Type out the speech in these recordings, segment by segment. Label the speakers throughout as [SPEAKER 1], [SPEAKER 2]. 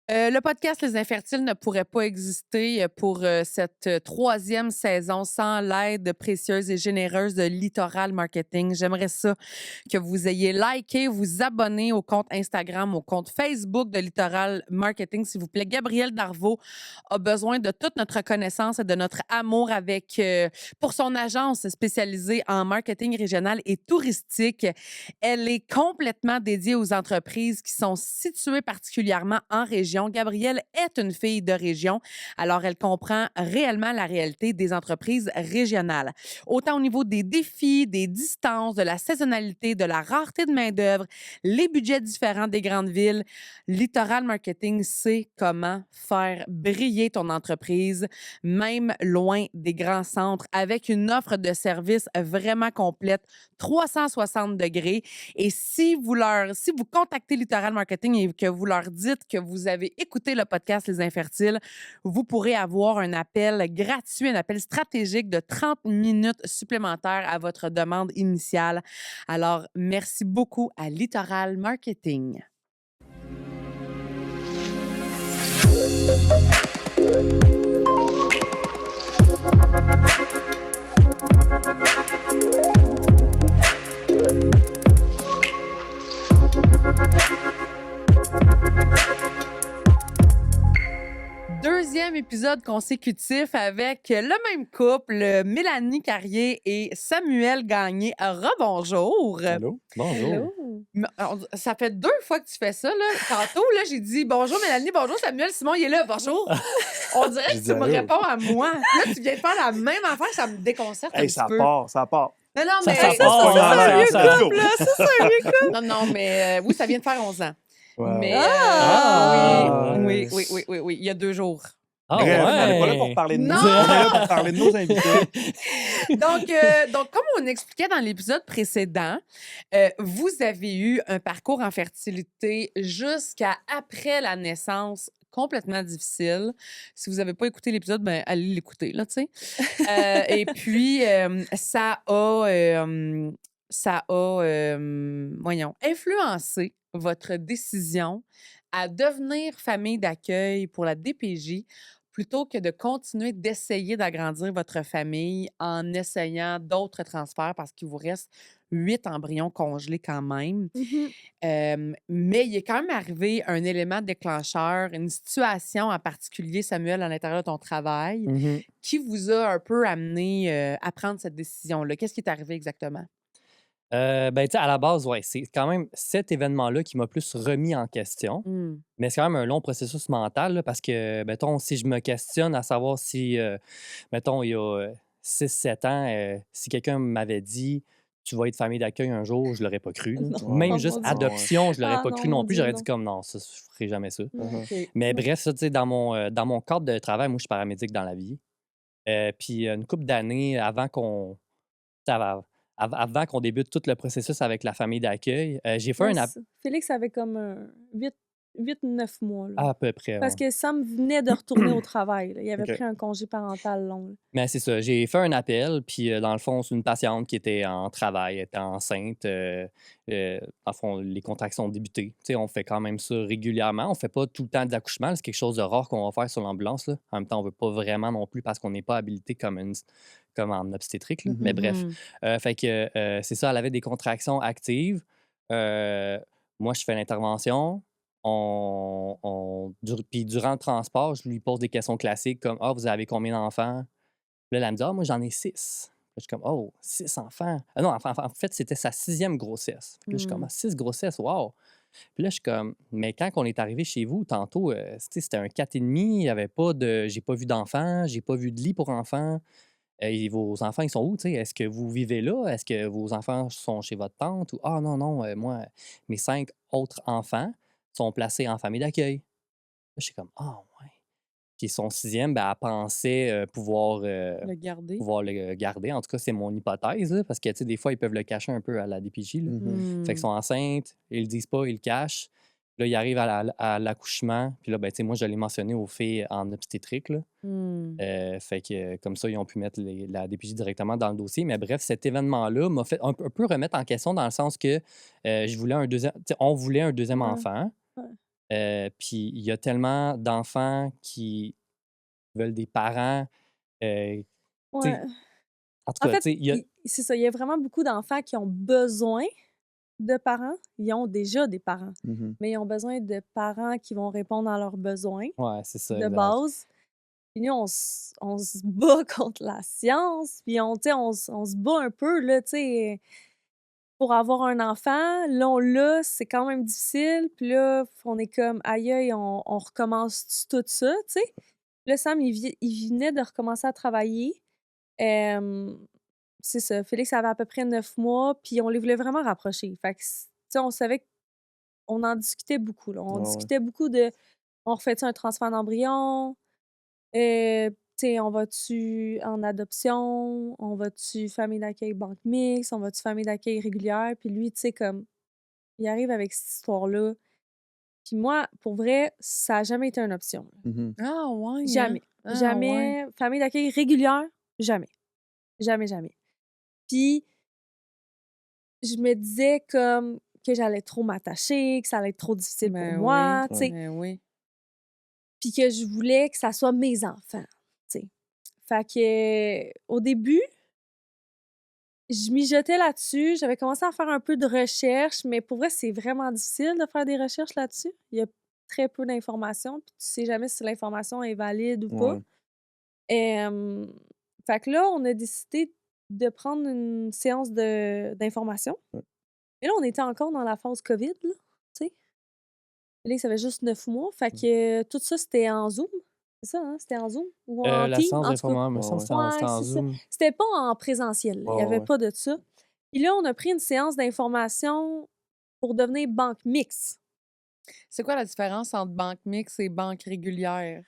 [SPEAKER 1] Le podcast Les Infertiles ne pourrait pas exister pour cette troisième saison sans l'aide précieuse et généreuse de Littoral Marketing. J'aimerais ça que vous ayez liké, vous abonné au compte Instagram, au compte Facebook de Littoral Marketing, s'il vous plaît. Gabrielle Darvaux a besoin de toute notre reconnaissance et de notre amour pour son agence spécialisée en marketing régional et touristique. Elle est complètement dédiée aux entreprises qui sont situées particulièrement en région. Gabrielle est une fille de région, alors elle comprend réellement la réalité des entreprises régionales. Autant au niveau des défis, des distances, de la saisonnalité, de la rareté de main-d'œuvre, les budgets différents des grandes villes, Littoral Marketing sait comment faire briller ton entreprise, même loin des grands centres, avec une offre de services vraiment complète, 360 degrés. Et si vous contactez Littoral Marketing et que vous leur dites que vous avez écouté le podcast Les Infertiles, vous pourrez avoir un appel gratuit, un appel stratégique de 30 minutes supplémentaires à votre demande initiale. Alors, merci beaucoup à Littoral Marketing. Deuxième épisode consécutif avec le même couple, Mélanie Carrier et Samuel Gagné. Rebonjour.
[SPEAKER 2] Allô? Bonjour.
[SPEAKER 3] Hello.
[SPEAKER 1] Ça fait 2 fois que tu fais ça. Là. Tantôt, là, j'ai dit bonjour Mélanie, bonjour Samuel, Simon, il est là, bonjour. On dirait que
[SPEAKER 2] J'ai
[SPEAKER 1] tu
[SPEAKER 2] dit
[SPEAKER 1] me
[SPEAKER 2] allô.
[SPEAKER 1] réponds à moi. Là, tu viens de faire la même affaire, ça me déconcerte un
[SPEAKER 2] Hey,
[SPEAKER 1] petit
[SPEAKER 2] ça
[SPEAKER 1] peu.
[SPEAKER 2] part, ça part.
[SPEAKER 1] Non, non,
[SPEAKER 3] Ça,
[SPEAKER 1] mais...
[SPEAKER 3] ça
[SPEAKER 2] On se
[SPEAKER 3] part,
[SPEAKER 2] pogne en l'air, ça.
[SPEAKER 3] couple, là. Ça, c'est un vieux couple.
[SPEAKER 1] Non, mais oui, ça vient de faire 11 ans.
[SPEAKER 2] Ouais,
[SPEAKER 1] Mais
[SPEAKER 2] ouais.
[SPEAKER 1] oui, il y a 2 jours.
[SPEAKER 3] Ah
[SPEAKER 2] Bref, on n'est pas là
[SPEAKER 3] ouais.
[SPEAKER 2] pour parler de nous.
[SPEAKER 1] Non!
[SPEAKER 2] On est là pour parler de nos invités.
[SPEAKER 1] Donc, comme on expliquait dans l'épisode précédent, vous avez eu un parcours en fertilité jusqu'à après la naissance complètement difficile. Si vous n'avez pas écouté l'épisode, ben allez l'écouter, là, tu sais. Et puis, voyons, influencé votre décision à devenir famille d'accueil pour la DPJ plutôt que de continuer d'essayer d'agrandir votre famille en essayant d'autres transferts parce qu'il vous reste 8 embryons congelés quand même. Mais il est quand même arrivé un élément déclencheur, une situation en particulier, Samuel, à l'intérieur de ton travail, qui vous a un peu amené à prendre cette décision-là. Qu'est-ce qui est arrivé exactement?
[SPEAKER 3] Ben, tu sais, à la base, ouais, c'est quand même cet événement-là qui m'a plus remis en question. Mais c'est quand même un long processus mental, là, parce que, mettons, si je me questionne à savoir si, mettons, il y a 6-7 ans, si quelqu'un m'avait dit tu vas être famille d'accueil un jour, je l'aurais pas cru. Là.
[SPEAKER 2] Ouais.
[SPEAKER 3] Même
[SPEAKER 2] Oh
[SPEAKER 3] juste
[SPEAKER 2] mon Dieu.
[SPEAKER 3] adoption, je l'aurais
[SPEAKER 4] Ah
[SPEAKER 3] pas
[SPEAKER 4] non,
[SPEAKER 3] cru
[SPEAKER 4] mon
[SPEAKER 3] non plus.
[SPEAKER 4] Dieu,
[SPEAKER 3] J'aurais
[SPEAKER 4] non.
[SPEAKER 3] dit comme non, ça, je ferai jamais ça.
[SPEAKER 2] Mhm.
[SPEAKER 3] Mais bref, ça, tu sais, dans mon cadre de travail, moi, je suis paramédic dans la vie. Puis une couple d'années avant qu'on débute tout le processus avec la famille d'accueil, j'ai fait
[SPEAKER 4] Ouais,
[SPEAKER 3] un
[SPEAKER 4] c'est ça. Félix avait comme 8-9 mois. Là.
[SPEAKER 3] à peu près.
[SPEAKER 4] Parce
[SPEAKER 3] Ouais.
[SPEAKER 4] que Sam venait de retourner au travail. Là. Il avait
[SPEAKER 2] OK.
[SPEAKER 4] pris un congé parental long. Là.
[SPEAKER 3] Mais c'est ça, j'ai fait un appel, puis dans le fond, c'est une patiente qui était en travail, elle était enceinte. Dans le fond, les contractions ont débuté. Tu sais, on fait quand même ça régulièrement. On fait pas tout le temps d'accouchement. C'est quelque chose de rare qu'on va faire sur l'ambulance. Là. En même temps, on veut pas vraiment non plus parce qu'on n'est pas habilité comme en obstétrique. Là. Mais bref, fait que c'est ça, elle avait des contractions actives. Moi, je fais l'intervention. Puis durant le transport, je lui pose des questions classiques comme Ah, vous avez combien d'enfants? Puis là, elle me dit Ah, moi, j'en ai 6. Je suis comme Oh, 6 enfants. Ah non, en fait, c'était sa 6e grossesse. Puis là, je suis comme 6 grossesses, wow. Puis là, je suis comme Mais quand on est arrivé chez vous, tantôt, c'était un 4,5, il y avait pas de. J'ai pas vu d'enfants, j'ai pas vu de lit pour enfants. Et vos enfants, ils sont où? T'sais? Est-ce que vous vivez là? Est-ce que vos enfants sont chez votre tante? Ou Ah non, non, moi, mes 5 autres enfants sont placés en famille d'accueil. Là, je suis comme Ah ouais. Puis son 6e, ben, elle pensait
[SPEAKER 1] Le garder?
[SPEAKER 3] pouvoir le garder. En tout cas, c'est mon hypothèse, là, parce que tu sais, des fois, ils peuvent le cacher un peu à la DPJ. Là. Fait qu'ils sont enceintes, ils le disent pas, ils le cachent. Là, ils arrivent à l'accouchement. Puis là, ben, tu sais, moi, je l'ai mentionné aux filles en obstétrique. Là. Fait que comme ça, ils ont pu mettre la DPJ directement dans le dossier. Mais bref, cet événement-là m'a fait un peu remettre en question dans le sens que je voulais un deuxième. On voulait un deuxième
[SPEAKER 4] Ouais.
[SPEAKER 3] enfant.
[SPEAKER 4] Ouais.
[SPEAKER 3] Puis il y a tellement d'enfants qui veulent des parents. Tu
[SPEAKER 4] Ouais.
[SPEAKER 3] sais, en tout
[SPEAKER 4] En
[SPEAKER 3] cas,
[SPEAKER 4] fait,
[SPEAKER 3] tu sais, il y a.
[SPEAKER 4] c'est ça, il y a vraiment beaucoup d'enfants qui ont besoin de parents. Ils ont déjà des parents,
[SPEAKER 2] Mhm.
[SPEAKER 4] mais ils ont besoin de parents qui vont répondre à leurs besoins
[SPEAKER 3] Ouais, c'est ça,
[SPEAKER 4] de
[SPEAKER 3] exact.
[SPEAKER 4] base. Puis nous, on se bat contre la science, puis tu sais, on se bat un peu, là, tu sais, pour avoir un enfant. Là, on l'a, c'est quand même difficile. Puis là, on est comme, aïe, aïe, on recommence tout ça, tu sais. Là, Sam, il venait de recommencer à travailler. Hem, c'est ça, Félix avait à peu près 9 mois, puis on les voulait vraiment rapprocher. Fait que tu sais, on savait qu'on en discutait beaucoup, là. On
[SPEAKER 2] Ouais, ouais.
[SPEAKER 4] discutait beaucoup de: «On refait-tu un transfert d'embryon? Tu sais, on va-tu en adoption? On va-tu famille d'accueil banque mixte? On va-tu famille d'accueil régulière?» Puis lui, tu sais, comme, il arrive avec cette histoire-là. Puis moi, pour vrai, ça a jamais été une option, là.
[SPEAKER 2] Mhm.
[SPEAKER 1] Ah ouais, hein?
[SPEAKER 4] Jamais.
[SPEAKER 1] Ah ouais.
[SPEAKER 4] Jamais. Famille d'accueil régulière, jamais. Jamais, jamais. Puis je me disais comme que j'allais trop m'attacher, que ça allait être trop difficile pour
[SPEAKER 1] Ben oui,
[SPEAKER 4] moi, tu sais,
[SPEAKER 1] ben oui.
[SPEAKER 4] puis que je voulais que ça soit mes enfants, tu sais. Fait que, au début, je mijotais là-dessus, j'avais commencé à faire un peu de recherche, mais pour vrai, c'est vraiment difficile de faire des recherches là-dessus. Il y a très peu d'informations, puis tu sais jamais si l'information est valide ou pas.
[SPEAKER 2] Ouais.
[SPEAKER 4] Hem, Fait que là, on a décidé de prendre une séance d'information.
[SPEAKER 2] Ouais.
[SPEAKER 4] Et là, on était encore dans la phase COVID, là, tu sais. Félix avait juste 9 mois, fait
[SPEAKER 2] Mmh.
[SPEAKER 4] que tout ça, c'était en Zoom. C'est ça, hein? C'était en Zoom ou en
[SPEAKER 3] La
[SPEAKER 4] Teams,
[SPEAKER 3] séance
[SPEAKER 4] en tout cas.
[SPEAKER 3] d'information, me
[SPEAKER 2] Ouais,
[SPEAKER 3] semble que
[SPEAKER 2] ouais.
[SPEAKER 3] c'était
[SPEAKER 4] Ouais,
[SPEAKER 3] en
[SPEAKER 4] c'est ça.
[SPEAKER 3] Zoom.
[SPEAKER 4] C'était pas en présentiel, là, il
[SPEAKER 2] Ouais,
[SPEAKER 4] y avait
[SPEAKER 2] ouais.
[SPEAKER 4] pas de ça. Puis là, on a pris une séance d'information pour devenir banque mixte.
[SPEAKER 1] C'est quoi la différence entre banque mixte et banque régulière?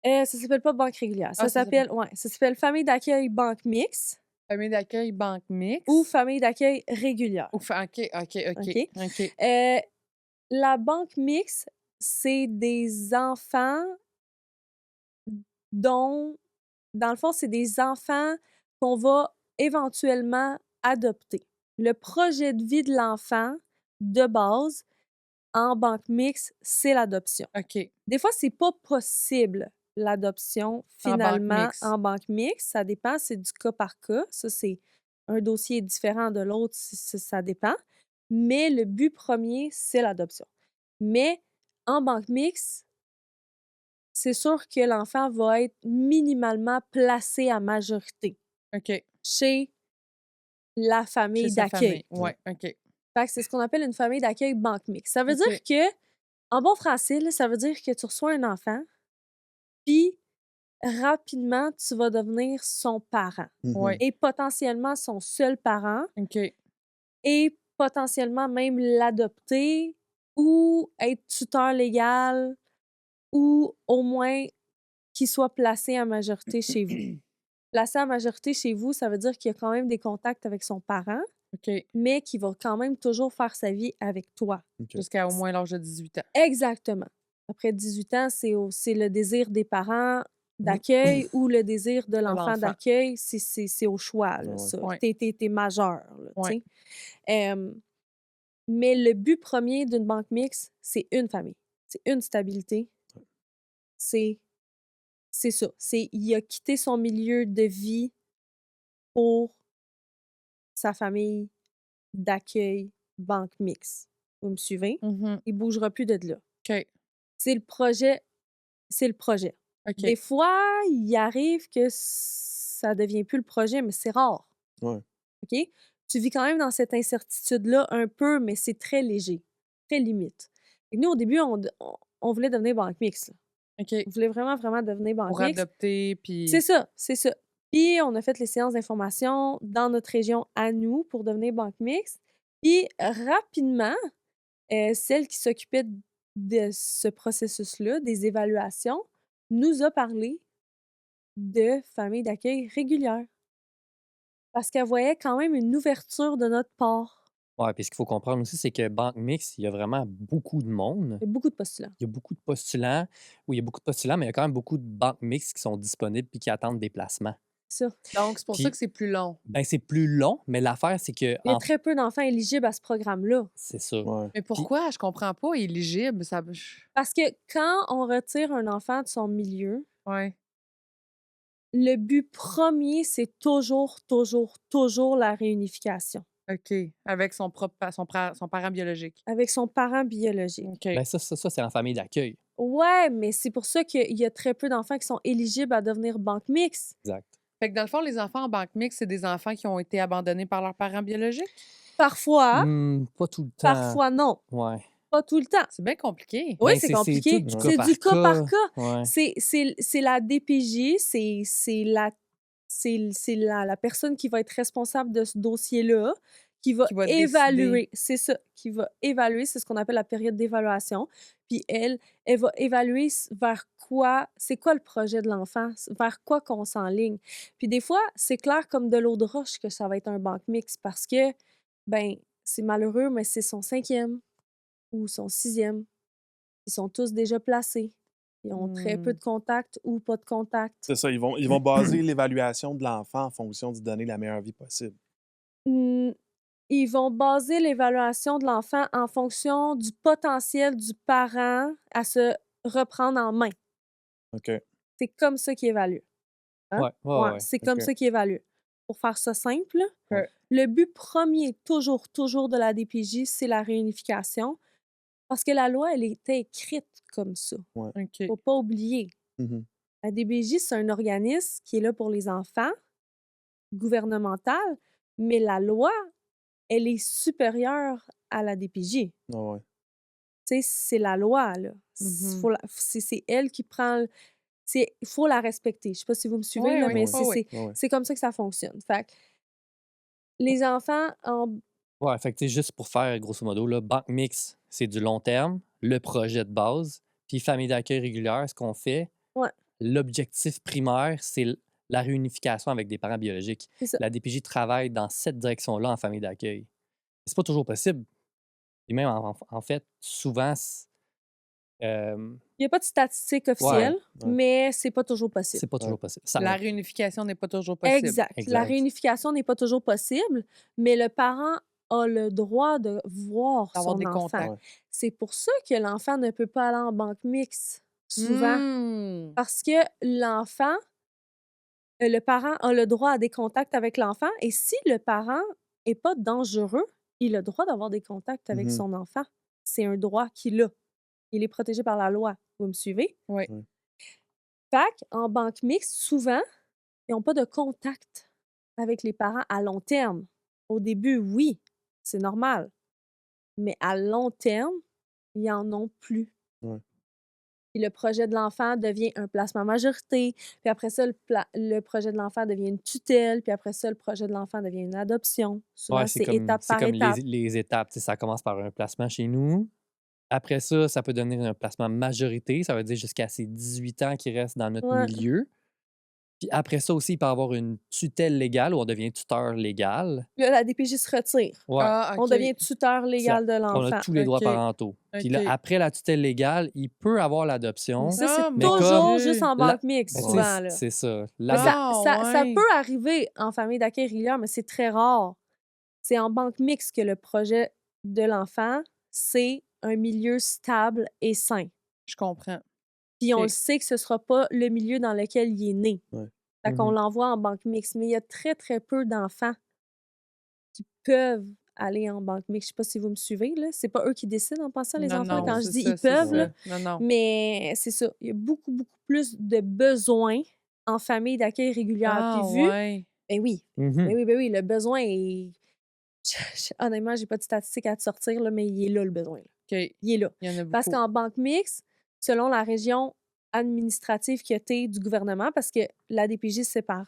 [SPEAKER 4] Ça s'appelle pas banque régulière,
[SPEAKER 1] Ah,
[SPEAKER 4] ça
[SPEAKER 1] ça s'appelle
[SPEAKER 4] s'appelle ouais, ça s'appelle famille d'accueil banque mixte
[SPEAKER 1] famille d'accueil banque
[SPEAKER 4] ou
[SPEAKER 1] mixte
[SPEAKER 4] famille d'accueil régulière,
[SPEAKER 1] ou OK, OK, OK,
[SPEAKER 4] OK?
[SPEAKER 1] OK.
[SPEAKER 4] Heu, la banque mixte, c'est des enfants dont dans le fond, c'est des enfants qu'on va éventuellement adopter. Le projet de vie de l'enfant, de base, en banque mixte, c'est l'adoption.
[SPEAKER 1] OK,
[SPEAKER 4] Des fois, c'est pas possible, l'adoption,
[SPEAKER 1] en banque
[SPEAKER 4] finalement,
[SPEAKER 1] mixte.
[SPEAKER 4] en banque mixte. Ça dépend, c'est du cas par cas. Ça, c'est un dossier différent de l'autre, ça dépend. Mais le but premier, c'est l'adoption. Mais en banque mixte, c'est sûr que l'enfant va être minimalement placé à majorité
[SPEAKER 1] OK,
[SPEAKER 4] chez la
[SPEAKER 1] chez
[SPEAKER 4] famille
[SPEAKER 1] sa
[SPEAKER 4] d'accueil.
[SPEAKER 1] famille. Ouais, OK,
[SPEAKER 4] Fait que c'est ce qu'on appelle une famille d'accueil banque mixte. Ça veut dire
[SPEAKER 1] OK.
[SPEAKER 4] que, en bon français, là, ça veut dire que tu reçois un enfant, puis rapidement, tu vas devenir son parent
[SPEAKER 1] Ouais,
[SPEAKER 2] Mhm.
[SPEAKER 4] et potentiellement son seul parent
[SPEAKER 1] OK.
[SPEAKER 4] et potentiellement même l'adopter ou être tuteur légal ou au moins qu'il soit placé à majorité chez vous. Placé à majorité chez vous, ça veut dire qu'il y a quand même des contacts avec son parent,
[SPEAKER 1] OK.
[SPEAKER 4] mais qu'il va quand même toujours faire sa vie avec toi.
[SPEAKER 2] OK.
[SPEAKER 1] Jusqu'à au moins l'âge de 18 ans.
[SPEAKER 4] Exactement. Après 18 ans, c'est le désir des parents d'accueil ou le désir de
[SPEAKER 1] De
[SPEAKER 4] l'enfant
[SPEAKER 1] l'enfant.
[SPEAKER 4] d'accueil, c'est au choix, là,
[SPEAKER 2] Ouais, ouais.
[SPEAKER 4] ça.
[SPEAKER 1] Ouais,
[SPEAKER 4] T'es majeur, là, tu
[SPEAKER 1] ouais.
[SPEAKER 4] sais. Mais le but premier d'une banque mixte, c'est une famille. C'est une stabilité. C'est c'est ça. C'est il a quitté son milieu de vie pour sa famille d'accueil banque mixte. Vous me suivez?
[SPEAKER 1] Mmh.
[SPEAKER 4] Il bougera plus de là.
[SPEAKER 1] OK,
[SPEAKER 4] C'est le projet c'est le projet. Des
[SPEAKER 1] OK.
[SPEAKER 4] fois, il arrive que ça devient plus le projet, mais c'est rare,
[SPEAKER 2] Ouais.
[SPEAKER 4] OK? Tu vis quand même dans cette incertitude-là un peu, mais c'est très léger, très limite. Fait que nous, au début, on voulait devenir banque mixte, là.
[SPEAKER 1] OK.
[SPEAKER 4] On voulait vraiment, vraiment devenir banque
[SPEAKER 1] Pour
[SPEAKER 4] mixte.
[SPEAKER 1] adopter,
[SPEAKER 4] C'est
[SPEAKER 1] puis
[SPEAKER 4] ça, c'est ça. Puis on a fait les séances d'information dans notre région à nous pour devenir banque mixte. Puis rapidement, celle qui s'occupait de ce processus-là, des évaluations, nous a parlé de famille d'accueil régulière. Parce qu'elle voyait quand même une ouverture de notre part.
[SPEAKER 3] Ouais, puis ce qu'il faut comprendre aussi, c'est que banque mixte, il y a vraiment beaucoup de monde.
[SPEAKER 4] Il y a beaucoup de postulants.
[SPEAKER 3] Il y a beaucoup de postulants. Oui, il y a beaucoup de postulants, mais il y a quand même beaucoup de banques mixtes qui sont disponibles puis qui attendent des placements.
[SPEAKER 4] ça.
[SPEAKER 1] Donc, c'est pour ça
[SPEAKER 3] Puis-
[SPEAKER 1] que c'est plus long.
[SPEAKER 3] Ben, c'est plus long, mais l'affaire, c'est que.
[SPEAKER 4] Il y a très peu d'enfants éligibles à ce programme-là.
[SPEAKER 3] C'est ça.
[SPEAKER 2] Ouais.
[SPEAKER 1] Mais pourquoi? Je comprends pas. Éligible, ça...
[SPEAKER 4] Parce que quand on retire un enfant de son milieu,
[SPEAKER 1] Ouais.
[SPEAKER 4] le but premier, c'est toujours, toujours, toujours la réunification
[SPEAKER 1] OK. Avec son parent biologique.
[SPEAKER 4] avec son parent biologique.
[SPEAKER 1] OK.
[SPEAKER 3] Ben, ça c'est en famille d'accueil.
[SPEAKER 4] Ouais, mais c'est pour ça qu'il y a très peu d'enfants qui sont éligibles à devenir banque mixte.
[SPEAKER 3] Exact.
[SPEAKER 1] Fait que dans le fond, les enfants en banque mixte, c'est des enfants qui ont été abandonnés par leurs parents biologiques?
[SPEAKER 4] Parfois,
[SPEAKER 3] Pas tout le temps.
[SPEAKER 4] parfois non.
[SPEAKER 3] Ouais.
[SPEAKER 4] Pas tout le temps.
[SPEAKER 1] C'est bien compliqué.
[SPEAKER 4] Oui,
[SPEAKER 3] Ben,
[SPEAKER 4] c'est
[SPEAKER 3] c'est
[SPEAKER 4] compliqué.
[SPEAKER 3] tout du
[SPEAKER 4] C'est
[SPEAKER 3] cas
[SPEAKER 4] du
[SPEAKER 3] par
[SPEAKER 4] cas par
[SPEAKER 3] cas.
[SPEAKER 4] cas.
[SPEAKER 3] Ouais.
[SPEAKER 4] C'est la DPJ, c'est la personne qui va être responsable de ce dossier-là, qui va
[SPEAKER 1] Qui va
[SPEAKER 4] évaluer. C'est ça, qui va évaluer. C'est ce qu'on appelle la période d'évaluation. Puis elle va évaluer vers quoi, c'est quoi le projet de l'enfant, vers quoi qu'on s'enligne. Puis des fois, c'est clair comme de l'eau de roche que ça va être un banque mixte parce que, ben, c'est malheureux, mais c'est son 5e ou son 6e. Ils sont tous déjà placés. Ils ont très peu de contacts ou pas de contacts.
[SPEAKER 2] C'est ça, ils vont baser l'évaluation de l'enfant en fonction de lui donner la meilleure vie possible.
[SPEAKER 4] Ils vont baser l'évaluation de l'enfant en fonction du potentiel du parent à se reprendre en main.
[SPEAKER 2] OK.
[SPEAKER 4] C'est comme ça qu'ils évaluent. Hein?
[SPEAKER 3] Ouais.
[SPEAKER 4] C'est comme
[SPEAKER 2] OK.
[SPEAKER 4] ça qu'ils évaluent. Pour faire ça simple, là,
[SPEAKER 1] Ouais.
[SPEAKER 4] le but premier, toujours de la DPJ, c'est la réunification. Parce que la loi, elle était écrite comme ça.
[SPEAKER 1] OK.
[SPEAKER 4] Faut pas oublier.
[SPEAKER 2] Mhm.
[SPEAKER 4] La DBJ, c'est un organisme qui est là pour les enfants, gouvernemental, mais la loi, elle est supérieure à la DPJ.
[SPEAKER 2] Ah ouais.
[SPEAKER 4] Tu sais, c'est la loi, là.
[SPEAKER 1] Mhm.
[SPEAKER 4] C'est elle qui prend... Il faut la respecter. Je sais pas si vous me suivez,
[SPEAKER 1] Ouais,
[SPEAKER 4] là,
[SPEAKER 1] ouais,
[SPEAKER 4] mais
[SPEAKER 1] ouais, ouais.
[SPEAKER 2] Ouais.
[SPEAKER 4] c'est comme ça que ça fonctionne. Fait que les enfants en...
[SPEAKER 3] Ouais, fait que tu sais, juste pour faire grosso modo, là, banque mix, c'est du long terme, le projet de base. Puis famille d'accueil régulière, ce qu'on fait,
[SPEAKER 4] Ouais.
[SPEAKER 3] l'objectif primaire, c'est la réunification avec des parents biologiques.
[SPEAKER 4] C'est ça.
[SPEAKER 3] La DPJ travaille dans cette direction-là en famille d'accueil. C'est pas toujours possible. Et même, en fait, souvent,
[SPEAKER 4] Il n'y a pas de statistiques officielles,
[SPEAKER 2] ouais.
[SPEAKER 4] mais c'est pas toujours possible.
[SPEAKER 3] c'est pas toujours possible. Ça
[SPEAKER 1] La
[SPEAKER 3] arrive.
[SPEAKER 1] réunification n'est pas toujours possible.
[SPEAKER 4] Exact. La
[SPEAKER 3] Exact.
[SPEAKER 4] réunification n'est pas toujours possible, mais le parent a le droit de voir
[SPEAKER 1] D'avoir
[SPEAKER 4] son
[SPEAKER 1] des
[SPEAKER 4] enfant.
[SPEAKER 1] contacts.
[SPEAKER 2] Ouais.
[SPEAKER 4] C'est pour ça que l'enfant ne peut pas aller en banque mixte, souvent.
[SPEAKER 1] Hmm.
[SPEAKER 4] Parce que l'enfant, le parent a le droit à des contacts avec l'enfant, et si le parent n'est pas dangereux, il a le droit d'avoir des contacts avec
[SPEAKER 2] Mhm.
[SPEAKER 4] son enfant. C'est un droit qu'il a. Il est protégé par la loi. Vous me suivez?
[SPEAKER 1] Oui.
[SPEAKER 2] Ouais.
[SPEAKER 4] Fait en banque mixte, souvent, ils n'ont pas de contact avec les parents à long terme. Au début, oui, c'est normal. Mais à long terme, ils n'en ont plus.
[SPEAKER 2] Ouais.
[SPEAKER 4] Puis le projet de l'enfant devient un placement majorité. Puis après ça, le projet de l'enfant devient une tutelle. Puis après ça, le projet de l'enfant devient une adoption. Souvent,
[SPEAKER 3] Ouais,
[SPEAKER 4] c'est étape
[SPEAKER 3] c'est
[SPEAKER 4] par
[SPEAKER 3] comme
[SPEAKER 4] étape.
[SPEAKER 3] les étapes. Tu sais, ça commence par un placement chez nous. Après ça peut devenir un placement majorité. Ça veut dire jusqu'à ses 18 ans qui restent dans notre
[SPEAKER 4] Ouais.
[SPEAKER 3] milieu. Puis après ça aussi, il peut y avoir une tutelle légale où on devient tuteur légal.
[SPEAKER 4] Là, la DPJ se retire.
[SPEAKER 3] Ouais.
[SPEAKER 1] Ah,
[SPEAKER 4] On
[SPEAKER 1] OK.
[SPEAKER 4] devient tuteur légal de
[SPEAKER 3] On
[SPEAKER 4] l'enfant.
[SPEAKER 3] a tous les droits
[SPEAKER 1] OK.
[SPEAKER 3] parentaux. Puis là,
[SPEAKER 1] OK.
[SPEAKER 3] après la tutelle légale, il peut avoir l'adoption.
[SPEAKER 4] Ça,
[SPEAKER 1] Ah,
[SPEAKER 4] c'est
[SPEAKER 1] mon
[SPEAKER 3] mais
[SPEAKER 4] toujours
[SPEAKER 1] Dieu.
[SPEAKER 4] juste en
[SPEAKER 3] La-
[SPEAKER 4] banque mixte,
[SPEAKER 3] Ben, tu sais,
[SPEAKER 4] souvent. Là.
[SPEAKER 3] c'est ça.
[SPEAKER 4] Mais
[SPEAKER 3] La-
[SPEAKER 4] ça
[SPEAKER 1] ouais.
[SPEAKER 4] peut arriver en famille d'accueil régulière, mais c'est très rare. C'est en banque mixte que le projet de l'enfant, c'est un milieu stable et sain.
[SPEAKER 1] Je comprends.
[SPEAKER 4] Puis on
[SPEAKER 1] OK.
[SPEAKER 4] le sait que ce ne sera pas le milieu dans lequel il est né.
[SPEAKER 2] Ouais.
[SPEAKER 4] Fait qu'on
[SPEAKER 3] Mhm.
[SPEAKER 4] l'envoie en banque mixte. Mais il y a très, très peu d'enfants qui peuvent aller en banque mixte. Je sais pas si vous me suivez, là. C'est pas eux qui décident en passant, les
[SPEAKER 1] Non,
[SPEAKER 4] enfants.
[SPEAKER 1] non,
[SPEAKER 4] Quand je
[SPEAKER 1] c'est
[SPEAKER 4] dis
[SPEAKER 1] ça,
[SPEAKER 4] ils
[SPEAKER 1] c'est
[SPEAKER 4] peuvent,
[SPEAKER 1] ça.
[SPEAKER 4] là,
[SPEAKER 1] Non, non.
[SPEAKER 4] mais c'est ça. Il y a beaucoup, beaucoup plus de besoins en famille d'accueil régulière.
[SPEAKER 1] Ah,
[SPEAKER 4] Puis vu,
[SPEAKER 1] ouais.
[SPEAKER 4] ben oui,
[SPEAKER 3] Mhm.
[SPEAKER 4] ben oui, le besoin est... Honnêtement, j'ai pas de statistiques à te sortir, là, mais il est là, le besoin. Là.
[SPEAKER 1] OK.
[SPEAKER 4] Il est là.
[SPEAKER 1] Il y en a
[SPEAKER 4] Parce
[SPEAKER 1] beaucoup.
[SPEAKER 4] qu'en banque mixte, selon la région administrative que tu es du gouvernement, parce que la DPJ, c'est par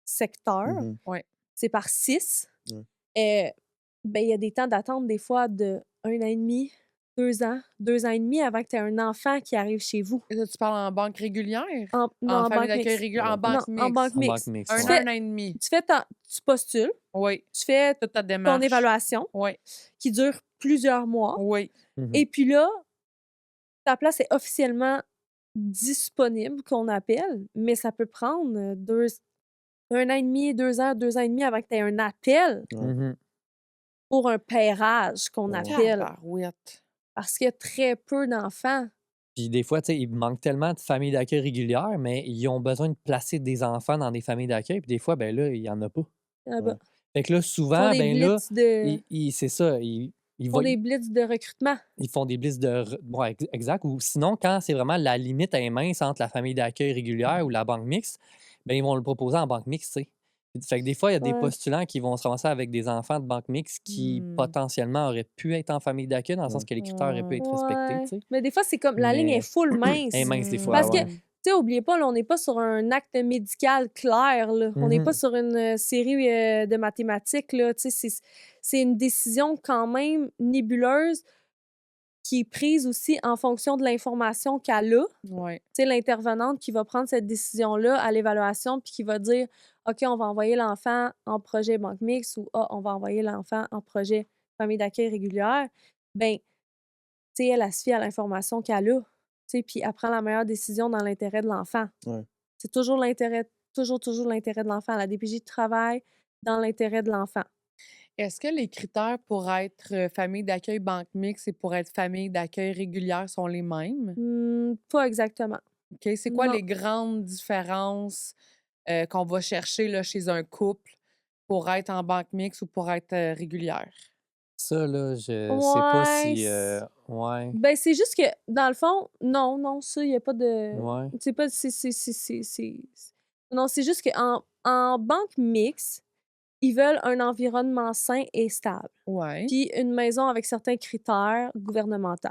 [SPEAKER 4] secteur,
[SPEAKER 2] Mhm.
[SPEAKER 4] c'est par 6,
[SPEAKER 2] Ouais.
[SPEAKER 4] ben, il y a des temps d'attente des fois de 1 an et demi, 2 ans, 2 ans et demi avant que tu aies un enfant qui arrive chez vous.
[SPEAKER 1] Et là, tu parles en banque régulière?
[SPEAKER 4] Non,
[SPEAKER 1] En
[SPEAKER 4] en
[SPEAKER 1] famille
[SPEAKER 4] banque
[SPEAKER 1] d'accueil
[SPEAKER 4] mixte.
[SPEAKER 1] régulière? En
[SPEAKER 2] Non,
[SPEAKER 1] banque
[SPEAKER 4] Non, en
[SPEAKER 1] mixte?
[SPEAKER 4] banque
[SPEAKER 3] En banque
[SPEAKER 4] mixte.
[SPEAKER 3] mixte.
[SPEAKER 1] Un
[SPEAKER 3] Ouais.
[SPEAKER 1] an et demi.
[SPEAKER 4] Tu postules,
[SPEAKER 1] Oui.
[SPEAKER 4] tu fais
[SPEAKER 1] Toute ta
[SPEAKER 4] ton
[SPEAKER 1] démarche.
[SPEAKER 4] évaluation
[SPEAKER 1] Oui.
[SPEAKER 4] qui dure plusieurs mois.
[SPEAKER 1] Oui.
[SPEAKER 3] Mhm.
[SPEAKER 4] Et puis là, ta place est officiellement disponible, qu'on appelle, mais ça peut prendre 1 an et demi, 2 ans, 2 ans et demi avant que tu aies un appel
[SPEAKER 2] Ouais.
[SPEAKER 3] Mhm.
[SPEAKER 4] pour un pairage qu'on
[SPEAKER 2] Ouais.
[SPEAKER 4] appelle.
[SPEAKER 1] Tabarouette.
[SPEAKER 4] Parce qu'il y a très peu d'enfants.
[SPEAKER 3] Puis des fois, tu sais, il manque tellement de familles d'accueil régulières, mais ils ont besoin de placer des enfants dans des familles d'accueil. Puis des fois, ben là, il n'y en a pas.
[SPEAKER 4] Là-bas.
[SPEAKER 2] Ouais.
[SPEAKER 3] Fait que là,
[SPEAKER 4] Ils font
[SPEAKER 3] souvent,
[SPEAKER 4] des
[SPEAKER 3] ben là,
[SPEAKER 4] blitz de.
[SPEAKER 3] c'est ça,
[SPEAKER 4] Ils font des blitz de recrutement.
[SPEAKER 3] ils font des blitz de... Ouais, exact. Ou sinon, quand c'est vraiment la limite est mince entre la famille d'accueil régulière ou la banque mixte, ben ils vont le proposer en banque mixte, tu sais. Fait que des fois, il y a des
[SPEAKER 4] Ouais.
[SPEAKER 3] postulants qui vont se ramasser avec des enfants de banque mixte qui
[SPEAKER 1] Hmm.
[SPEAKER 3] potentiellement auraient pu être en famille d'accueil, dans le sens
[SPEAKER 2] Ouais.
[SPEAKER 3] que les critères auraient pu être respectés,
[SPEAKER 4] Ouais.
[SPEAKER 3] tu sais.
[SPEAKER 4] Mais des fois, c'est comme la ligne est
[SPEAKER 3] Mais
[SPEAKER 4] full
[SPEAKER 3] elle est
[SPEAKER 4] mince.
[SPEAKER 3] mince des fois,
[SPEAKER 4] Parce que,
[SPEAKER 3] ouais.
[SPEAKER 4] tu sais, oubliez pas, là, on n'est pas sur un acte médical clair, là. On n'est pas
[SPEAKER 3] Mhm.
[SPEAKER 4] sur une série de mathématiques, là. Tu sais, c'est une décision quand même nébuleuse qui est prise aussi en fonction de l'information qu'elle a.
[SPEAKER 1] Ouais.
[SPEAKER 4] Tu sais, l'intervenante qui va prendre cette décision-là à l'évaluation puis qui va dire OK, on va envoyer l'enfant en projet banque mixte ou ah, on va envoyer l'enfant en projet famille d'accueil régulière. Ben, tu sais, elle se fie à l'information qu'elle a. Tu sais, puis elle prend la meilleure décision dans l'intérêt de l'enfant.
[SPEAKER 2] Ouais.
[SPEAKER 4] C'est toujours l'intérêt, toujours l'intérêt de l'enfant. La DPJ travaille dans l'intérêt de l'enfant.
[SPEAKER 1] Est-ce que les critères pour être famille d'accueil banque mixte et pour être famille d'accueil régulière sont les mêmes?
[SPEAKER 4] Pas exactement.
[SPEAKER 1] OK. C'est quoi
[SPEAKER 4] Non.
[SPEAKER 1] les grandes différences qu'on va chercher là, chez un couple pour être en banque mixte ou pour être régulière?
[SPEAKER 3] Ça, là, je sais pas
[SPEAKER 4] Ouais.
[SPEAKER 3] si... ouais,
[SPEAKER 4] Ben, c'est juste que, dans le fond, non, ça, il n'y a pas de.
[SPEAKER 3] ouais.
[SPEAKER 4] C'est pas. Non, c'est juste qu'en banque mixte, ils veulent un environnement sain et stable.
[SPEAKER 1] Ouais.
[SPEAKER 4] Puis une maison avec certains critères gouvernementaux.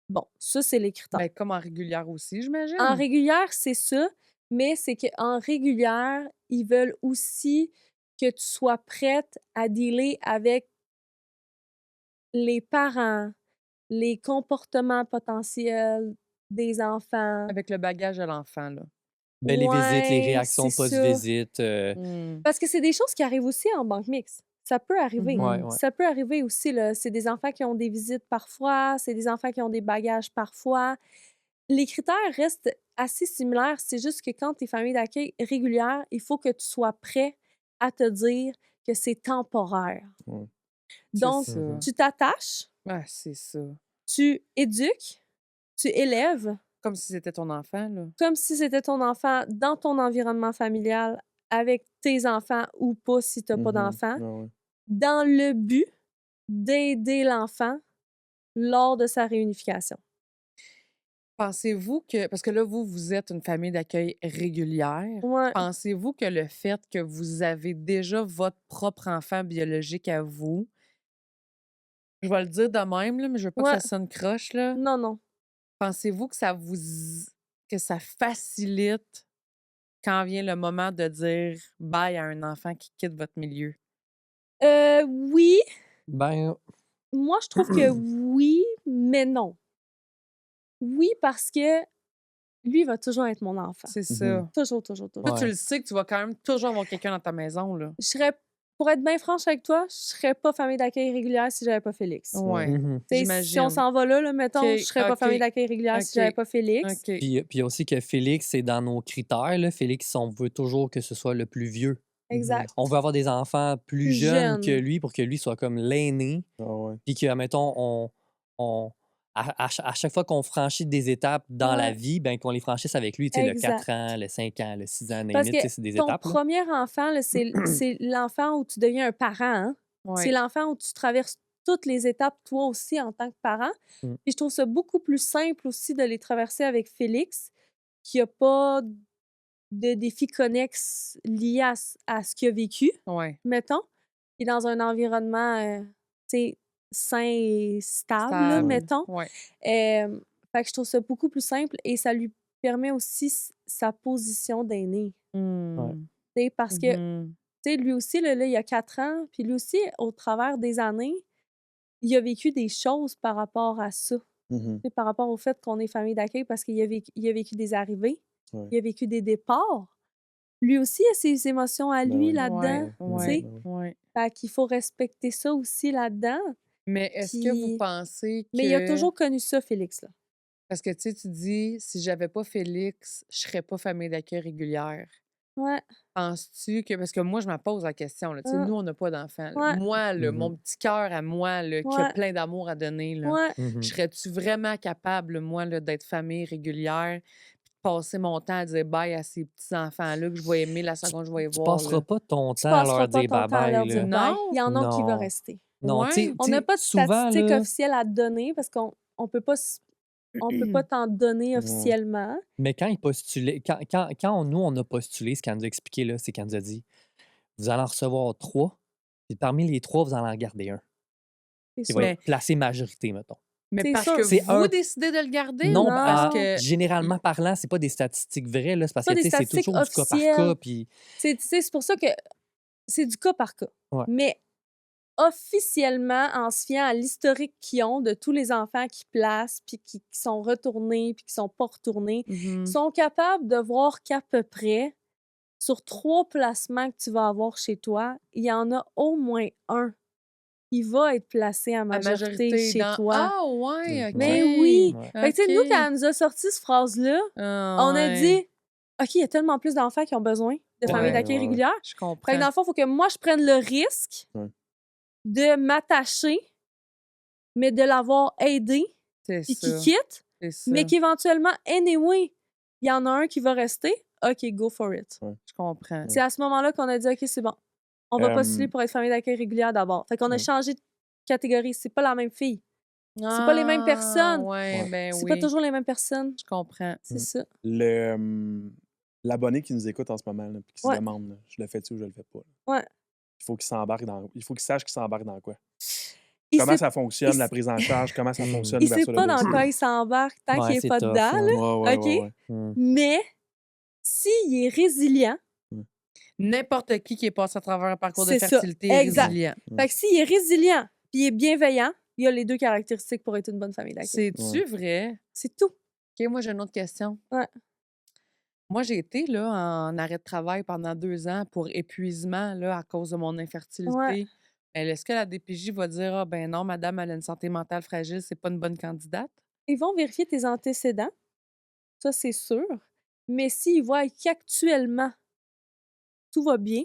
[SPEAKER 4] Bon, ça, c'est les critères.
[SPEAKER 1] Ben, comme en régulière aussi,
[SPEAKER 4] En
[SPEAKER 1] j'imagine.
[SPEAKER 4] régulière, c'est ça, mais c'est qu'en régulière, ils veulent aussi que tu sois prête à dealer avec les parents, les comportements potentiels des enfants.
[SPEAKER 1] Avec le bagage de l'enfant, là.
[SPEAKER 3] Ben, les visites, les
[SPEAKER 4] Ouais,
[SPEAKER 3] réactions
[SPEAKER 4] c'est ça.
[SPEAKER 3] post-visite.
[SPEAKER 4] Parce que c'est des choses qui arrivent aussi en banque mixte. Ça peut arriver.
[SPEAKER 3] Ouais, ouais.
[SPEAKER 4] Ça peut arriver aussi, là. C'est des enfants qui ont des visites parfois, c'est des enfants qui ont des bagages parfois. Les critères restent assez similaires. C'est juste que quand tu es famille d'accueil régulière, il faut que tu sois prêt à te dire que c'est temporaire.
[SPEAKER 2] Ouais.
[SPEAKER 4] Donc,
[SPEAKER 1] C'est ça.
[SPEAKER 3] Mhm.
[SPEAKER 4] tu t'attaches,
[SPEAKER 1] Ah, c'est ça.
[SPEAKER 4] tu éduques, tu élèves
[SPEAKER 1] Comme si c'était ton enfant, là.
[SPEAKER 4] comme si c'était ton enfant dans ton environnement familial avec tes enfants ou pas si tu n'as pas
[SPEAKER 2] Mhm.
[SPEAKER 4] d'enfant,
[SPEAKER 2] Ah ouais.
[SPEAKER 4] dans le but d'aider l'enfant lors de sa réunification.
[SPEAKER 1] Pensez-vous que, parce que là, vous êtes une famille d'accueil régulière,
[SPEAKER 4] Ouais.
[SPEAKER 1] pensez-vous que le fait que vous avez déjà votre propre enfant biologique à vous, je vais le dire de même, là, mais je veux pas que
[SPEAKER 4] Ouais.
[SPEAKER 1] ça sonne croche, là,
[SPEAKER 4] Non.
[SPEAKER 1] pensez-vous que que ça facilite quand vient le moment de dire bye à un enfant qui quitte votre milieu?
[SPEAKER 4] Oui,
[SPEAKER 3] Ben,
[SPEAKER 4] moi je trouve que oui, mais non. Oui, parce que lui il va toujours être mon enfant.
[SPEAKER 1] C'est
[SPEAKER 2] Mhm.
[SPEAKER 1] ça.
[SPEAKER 4] Toujours.
[SPEAKER 1] Toi, tu
[SPEAKER 3] Ouais.
[SPEAKER 1] le sais que tu vas quand même toujours avoir quelqu'un dans ta maison, là.
[SPEAKER 4] Je serais, pour être bien franche avec toi, je serais pas famille d'accueil régulière si j'avais pas Félix.
[SPEAKER 1] Ouais,
[SPEAKER 3] Mhm.
[SPEAKER 4] T'sais, si
[SPEAKER 1] j'imagine.
[SPEAKER 4] on s'en va là, mettons,
[SPEAKER 1] OK,
[SPEAKER 4] je serais pas
[SPEAKER 1] OK,
[SPEAKER 4] famille d'accueil régulière si j'avais
[SPEAKER 1] OK,
[SPEAKER 4] pas Félix.
[SPEAKER 1] OK.
[SPEAKER 3] Puis il y a aussi que Félix, c'est dans nos critères. Là. Félix, on veut toujours que ce soit le plus vieux.
[SPEAKER 4] Exact.
[SPEAKER 3] On veut avoir des enfants plus
[SPEAKER 4] Plus
[SPEAKER 3] jeunes que
[SPEAKER 4] jeune.
[SPEAKER 3] lui pour que lui soit comme l'aîné.
[SPEAKER 2] Ah ouais.
[SPEAKER 3] Puis que, mettons, à chaque fois qu'on franchit des étapes dans la
[SPEAKER 4] Ouais.
[SPEAKER 3] vie, ben qu'on les franchisse avec lui. Tu sais, le
[SPEAKER 4] Exact.
[SPEAKER 3] 4 ans, le 5 ans, le 6 ans, name
[SPEAKER 4] Parce
[SPEAKER 3] it,
[SPEAKER 4] que
[SPEAKER 3] tu sais, c'est des
[SPEAKER 4] ton
[SPEAKER 3] étapes. Là.
[SPEAKER 4] premier enfant, là, c'est l'enfant où tu deviens un parent. Hein? C'est
[SPEAKER 1] Ouais.
[SPEAKER 4] l'enfant où tu traverses toutes les étapes, toi aussi, en tant que parent.
[SPEAKER 3] Mm.
[SPEAKER 4] Puis je trouve ça beaucoup plus simple aussi de les traverser avec Félix, qui n'a pas de défis connexes liés à ce qu'il a vécu,
[SPEAKER 1] Ouais.
[SPEAKER 4] mettons. Puis dans un environnement, tu sais, sain et stable, là,
[SPEAKER 1] Stable.
[SPEAKER 4] mettons.
[SPEAKER 1] Ouais.
[SPEAKER 4] Fait que je trouve ça beaucoup plus simple et ça lui permet aussi sa position d'aîné.
[SPEAKER 1] Hmm.
[SPEAKER 4] Tu sais, parce que,
[SPEAKER 1] Mhm.
[SPEAKER 4] tu sais, lui aussi, là, il y a 4 ans, puis lui aussi, au travers des années, il a vécu des choses par rapport à ça.
[SPEAKER 2] Mhm.
[SPEAKER 4] Tu sais, par rapport au fait qu'on est famille d'accueil, parce qu'il a vécu des arrivées,
[SPEAKER 2] Ouais.
[SPEAKER 4] il a vécu des départs. Lui aussi a ses émotions à
[SPEAKER 2] Ben
[SPEAKER 4] lui
[SPEAKER 2] oui.
[SPEAKER 4] là-dedans,
[SPEAKER 1] Ouais,
[SPEAKER 4] tu sais.
[SPEAKER 1] ouais, ouais.
[SPEAKER 4] Fait qu'il faut respecter ça aussi là-dedans.
[SPEAKER 1] Mais est-ce que vous
[SPEAKER 4] Puis...
[SPEAKER 1] pensez
[SPEAKER 4] Mais il a
[SPEAKER 1] que...
[SPEAKER 4] toujours connu ça, Félix, là.
[SPEAKER 1] Parce que, tu sais, tu dis, si j'avais pas Félix, je serais pas famille d'accueil régulière.
[SPEAKER 4] Ouais,
[SPEAKER 1] Penses-tu que parce que moi, je me pose la question, là, tu sais,
[SPEAKER 4] hein,
[SPEAKER 1] nous, on n'a pas d'enfants, là.
[SPEAKER 4] ouais,
[SPEAKER 1] Moi, là,
[SPEAKER 3] Mhm.
[SPEAKER 1] mon petit cœur à moi, là, qui a
[SPEAKER 4] ouais,
[SPEAKER 1] plein d'amour à donner, là,
[SPEAKER 4] ouais.
[SPEAKER 3] Mhm.
[SPEAKER 1] serais-tu vraiment capable, moi, là, d'être famille régulière, puis de passer mon temps à dire bye à ces petits-enfants-là que je vais aimer la seconde que je vais les
[SPEAKER 3] Tu
[SPEAKER 1] voir,
[SPEAKER 3] passeras
[SPEAKER 1] là?
[SPEAKER 3] pas ton
[SPEAKER 4] Tu
[SPEAKER 3] temps à
[SPEAKER 4] passeras
[SPEAKER 3] leur
[SPEAKER 4] pas
[SPEAKER 3] dire
[SPEAKER 4] ton temps à leur
[SPEAKER 3] bye-bye,
[SPEAKER 4] dire
[SPEAKER 3] là.
[SPEAKER 4] bye.
[SPEAKER 1] Non?
[SPEAKER 4] Il y en a qui va
[SPEAKER 3] Non.
[SPEAKER 4] rester.
[SPEAKER 3] Non,
[SPEAKER 1] Ouais?
[SPEAKER 4] On n'a pas de
[SPEAKER 3] souvent,
[SPEAKER 4] statistiques
[SPEAKER 3] là,
[SPEAKER 4] officielles à te donner parce qu'on peut pas on peut pas t'en donner
[SPEAKER 2] Ouais.
[SPEAKER 4] officiellement.
[SPEAKER 3] mais quand ils postulaient, nous, on a postulé, ce qu'elle nous a expliqué, là, c'est qu'elle nous a dit, vous allez en recevoir 3, et parmi les 3, vous allez en garder un,
[SPEAKER 4] C'est
[SPEAKER 3] qui
[SPEAKER 4] sûr.
[SPEAKER 3] va être
[SPEAKER 1] Mais,
[SPEAKER 3] placé majorité, mettons.
[SPEAKER 1] mais
[SPEAKER 4] C'est
[SPEAKER 1] parce
[SPEAKER 4] sûr.
[SPEAKER 1] que
[SPEAKER 3] C'est
[SPEAKER 1] vous
[SPEAKER 3] un,
[SPEAKER 1] décidez de le garder
[SPEAKER 3] non,
[SPEAKER 1] ou parce
[SPEAKER 4] Non.
[SPEAKER 1] que...
[SPEAKER 3] généralement parlant, c'est pas des statistiques vraies, là, c'est parce
[SPEAKER 4] Pas
[SPEAKER 3] que,
[SPEAKER 4] des
[SPEAKER 3] tu sais, c'est
[SPEAKER 4] statistiques
[SPEAKER 3] toujours du cas par
[SPEAKER 4] officielles.
[SPEAKER 3] cas, puis
[SPEAKER 4] C'est pour ça que c'est du cas par cas.
[SPEAKER 3] ouais.
[SPEAKER 4] Mais officiellement, en se fiant à l'historique qu'ils ont de tous les enfants qu'ils placent, puis qui sont retournés, puis qui sont pas retournés,
[SPEAKER 1] Mhm.
[SPEAKER 4] sont capables de voir qu'à peu près, sur 3 placements que tu vas avoir chez toi, il y en a au moins un qui va être placé à
[SPEAKER 1] À
[SPEAKER 4] majorité
[SPEAKER 1] majorité
[SPEAKER 4] chez
[SPEAKER 1] dans...
[SPEAKER 4] toi.
[SPEAKER 1] Ah, ouais, OK.
[SPEAKER 4] Mais oui!
[SPEAKER 3] Ouais.
[SPEAKER 4] Fait que, tu sais, nous, quand
[SPEAKER 1] OK.
[SPEAKER 4] elle nous a sorti cette phrase-là,
[SPEAKER 1] Ah,
[SPEAKER 4] on a
[SPEAKER 1] ouais.
[SPEAKER 4] dit OK, il y a tellement plus d'enfants qui ont besoin de familles
[SPEAKER 1] Ouais,
[SPEAKER 4] d'accueil
[SPEAKER 2] ouais.
[SPEAKER 4] régulières.
[SPEAKER 1] je
[SPEAKER 4] Fait que dans
[SPEAKER 1] comprends.
[SPEAKER 4] le fond, il faut que moi, je prenne le risque
[SPEAKER 2] Ouais.
[SPEAKER 4] de m'attacher, mais de l'avoir aidé,
[SPEAKER 1] C'est
[SPEAKER 4] puis qu'il
[SPEAKER 1] ça.
[SPEAKER 4] quitte,
[SPEAKER 1] C'est
[SPEAKER 4] mais
[SPEAKER 1] ça.
[SPEAKER 4] qu'éventuellement, anyway, il y en a un qui va rester. OK, go for it.
[SPEAKER 1] Je comprends.
[SPEAKER 4] C'est à ce moment-là qu'on a dit OK, c'est bon. On va postuler pour être famille d'accueil régulière d'abord. Fait qu'on a
[SPEAKER 2] Ouais.
[SPEAKER 4] changé de catégorie. C'est pas la même fille. C'est pas les mêmes
[SPEAKER 1] Ah,
[SPEAKER 4] personnes.
[SPEAKER 1] ouais,
[SPEAKER 2] Ouais.
[SPEAKER 1] ben
[SPEAKER 4] C'est pas
[SPEAKER 1] oui,
[SPEAKER 4] toujours les mêmes personnes.
[SPEAKER 1] je comprends.
[SPEAKER 4] C'est ça.
[SPEAKER 2] L'abonné qui nous écoute en ce moment, là, puis qui se
[SPEAKER 4] Ouais.
[SPEAKER 2] demande, là, je le fais-tu ou je le fais pas, là.
[SPEAKER 4] Ouais.
[SPEAKER 2] Il faut qu'il s'embarque dans... Il faut qu'il sache qu'il s'embarque dans quoi.
[SPEAKER 4] Il
[SPEAKER 2] Comment
[SPEAKER 4] sait,
[SPEAKER 2] ça fonctionne,
[SPEAKER 4] il
[SPEAKER 2] la
[SPEAKER 4] sait-
[SPEAKER 2] prise en charge, comment ça fonctionne,
[SPEAKER 4] il sait
[SPEAKER 2] l'ouverture de
[SPEAKER 4] pas dans
[SPEAKER 2] dossier.
[SPEAKER 4] quoi il s'embarque tant
[SPEAKER 3] Ouais,
[SPEAKER 4] qu'il est
[SPEAKER 3] c'est
[SPEAKER 4] pas
[SPEAKER 3] tough,
[SPEAKER 4] dedans,
[SPEAKER 3] là.
[SPEAKER 4] là.
[SPEAKER 2] Ouais,
[SPEAKER 4] OK?
[SPEAKER 2] ouais, ouais.
[SPEAKER 3] Mm.
[SPEAKER 4] Mais s'il est résilient,
[SPEAKER 1] N'importe qui est passé à travers un parcours de
[SPEAKER 4] c'est ça.
[SPEAKER 1] fertilité est
[SPEAKER 4] Exact.
[SPEAKER 1] résilient.
[SPEAKER 4] Fait que s'il est résilient puis il est bienveillant, il a les 2 caractéristiques pour être une bonne famille d'accueil.
[SPEAKER 1] C'est-tu vrai?
[SPEAKER 4] C'est tout.
[SPEAKER 1] OK, moi, j'ai une autre question.
[SPEAKER 4] Ouais.
[SPEAKER 1] Moi, j'ai été là, en arrêt de travail pendant 2 ans pour épuisement là, à cause de mon
[SPEAKER 4] Ouais.
[SPEAKER 1] infertilité. Est-ce que la DPJ va dire ah ben non, madame, elle a une santé mentale fragile, c'est pas une bonne candidate?
[SPEAKER 4] Ils vont vérifier tes antécédents, ça c'est sûr. Mais s'ils voient qu'actuellement tout va bien,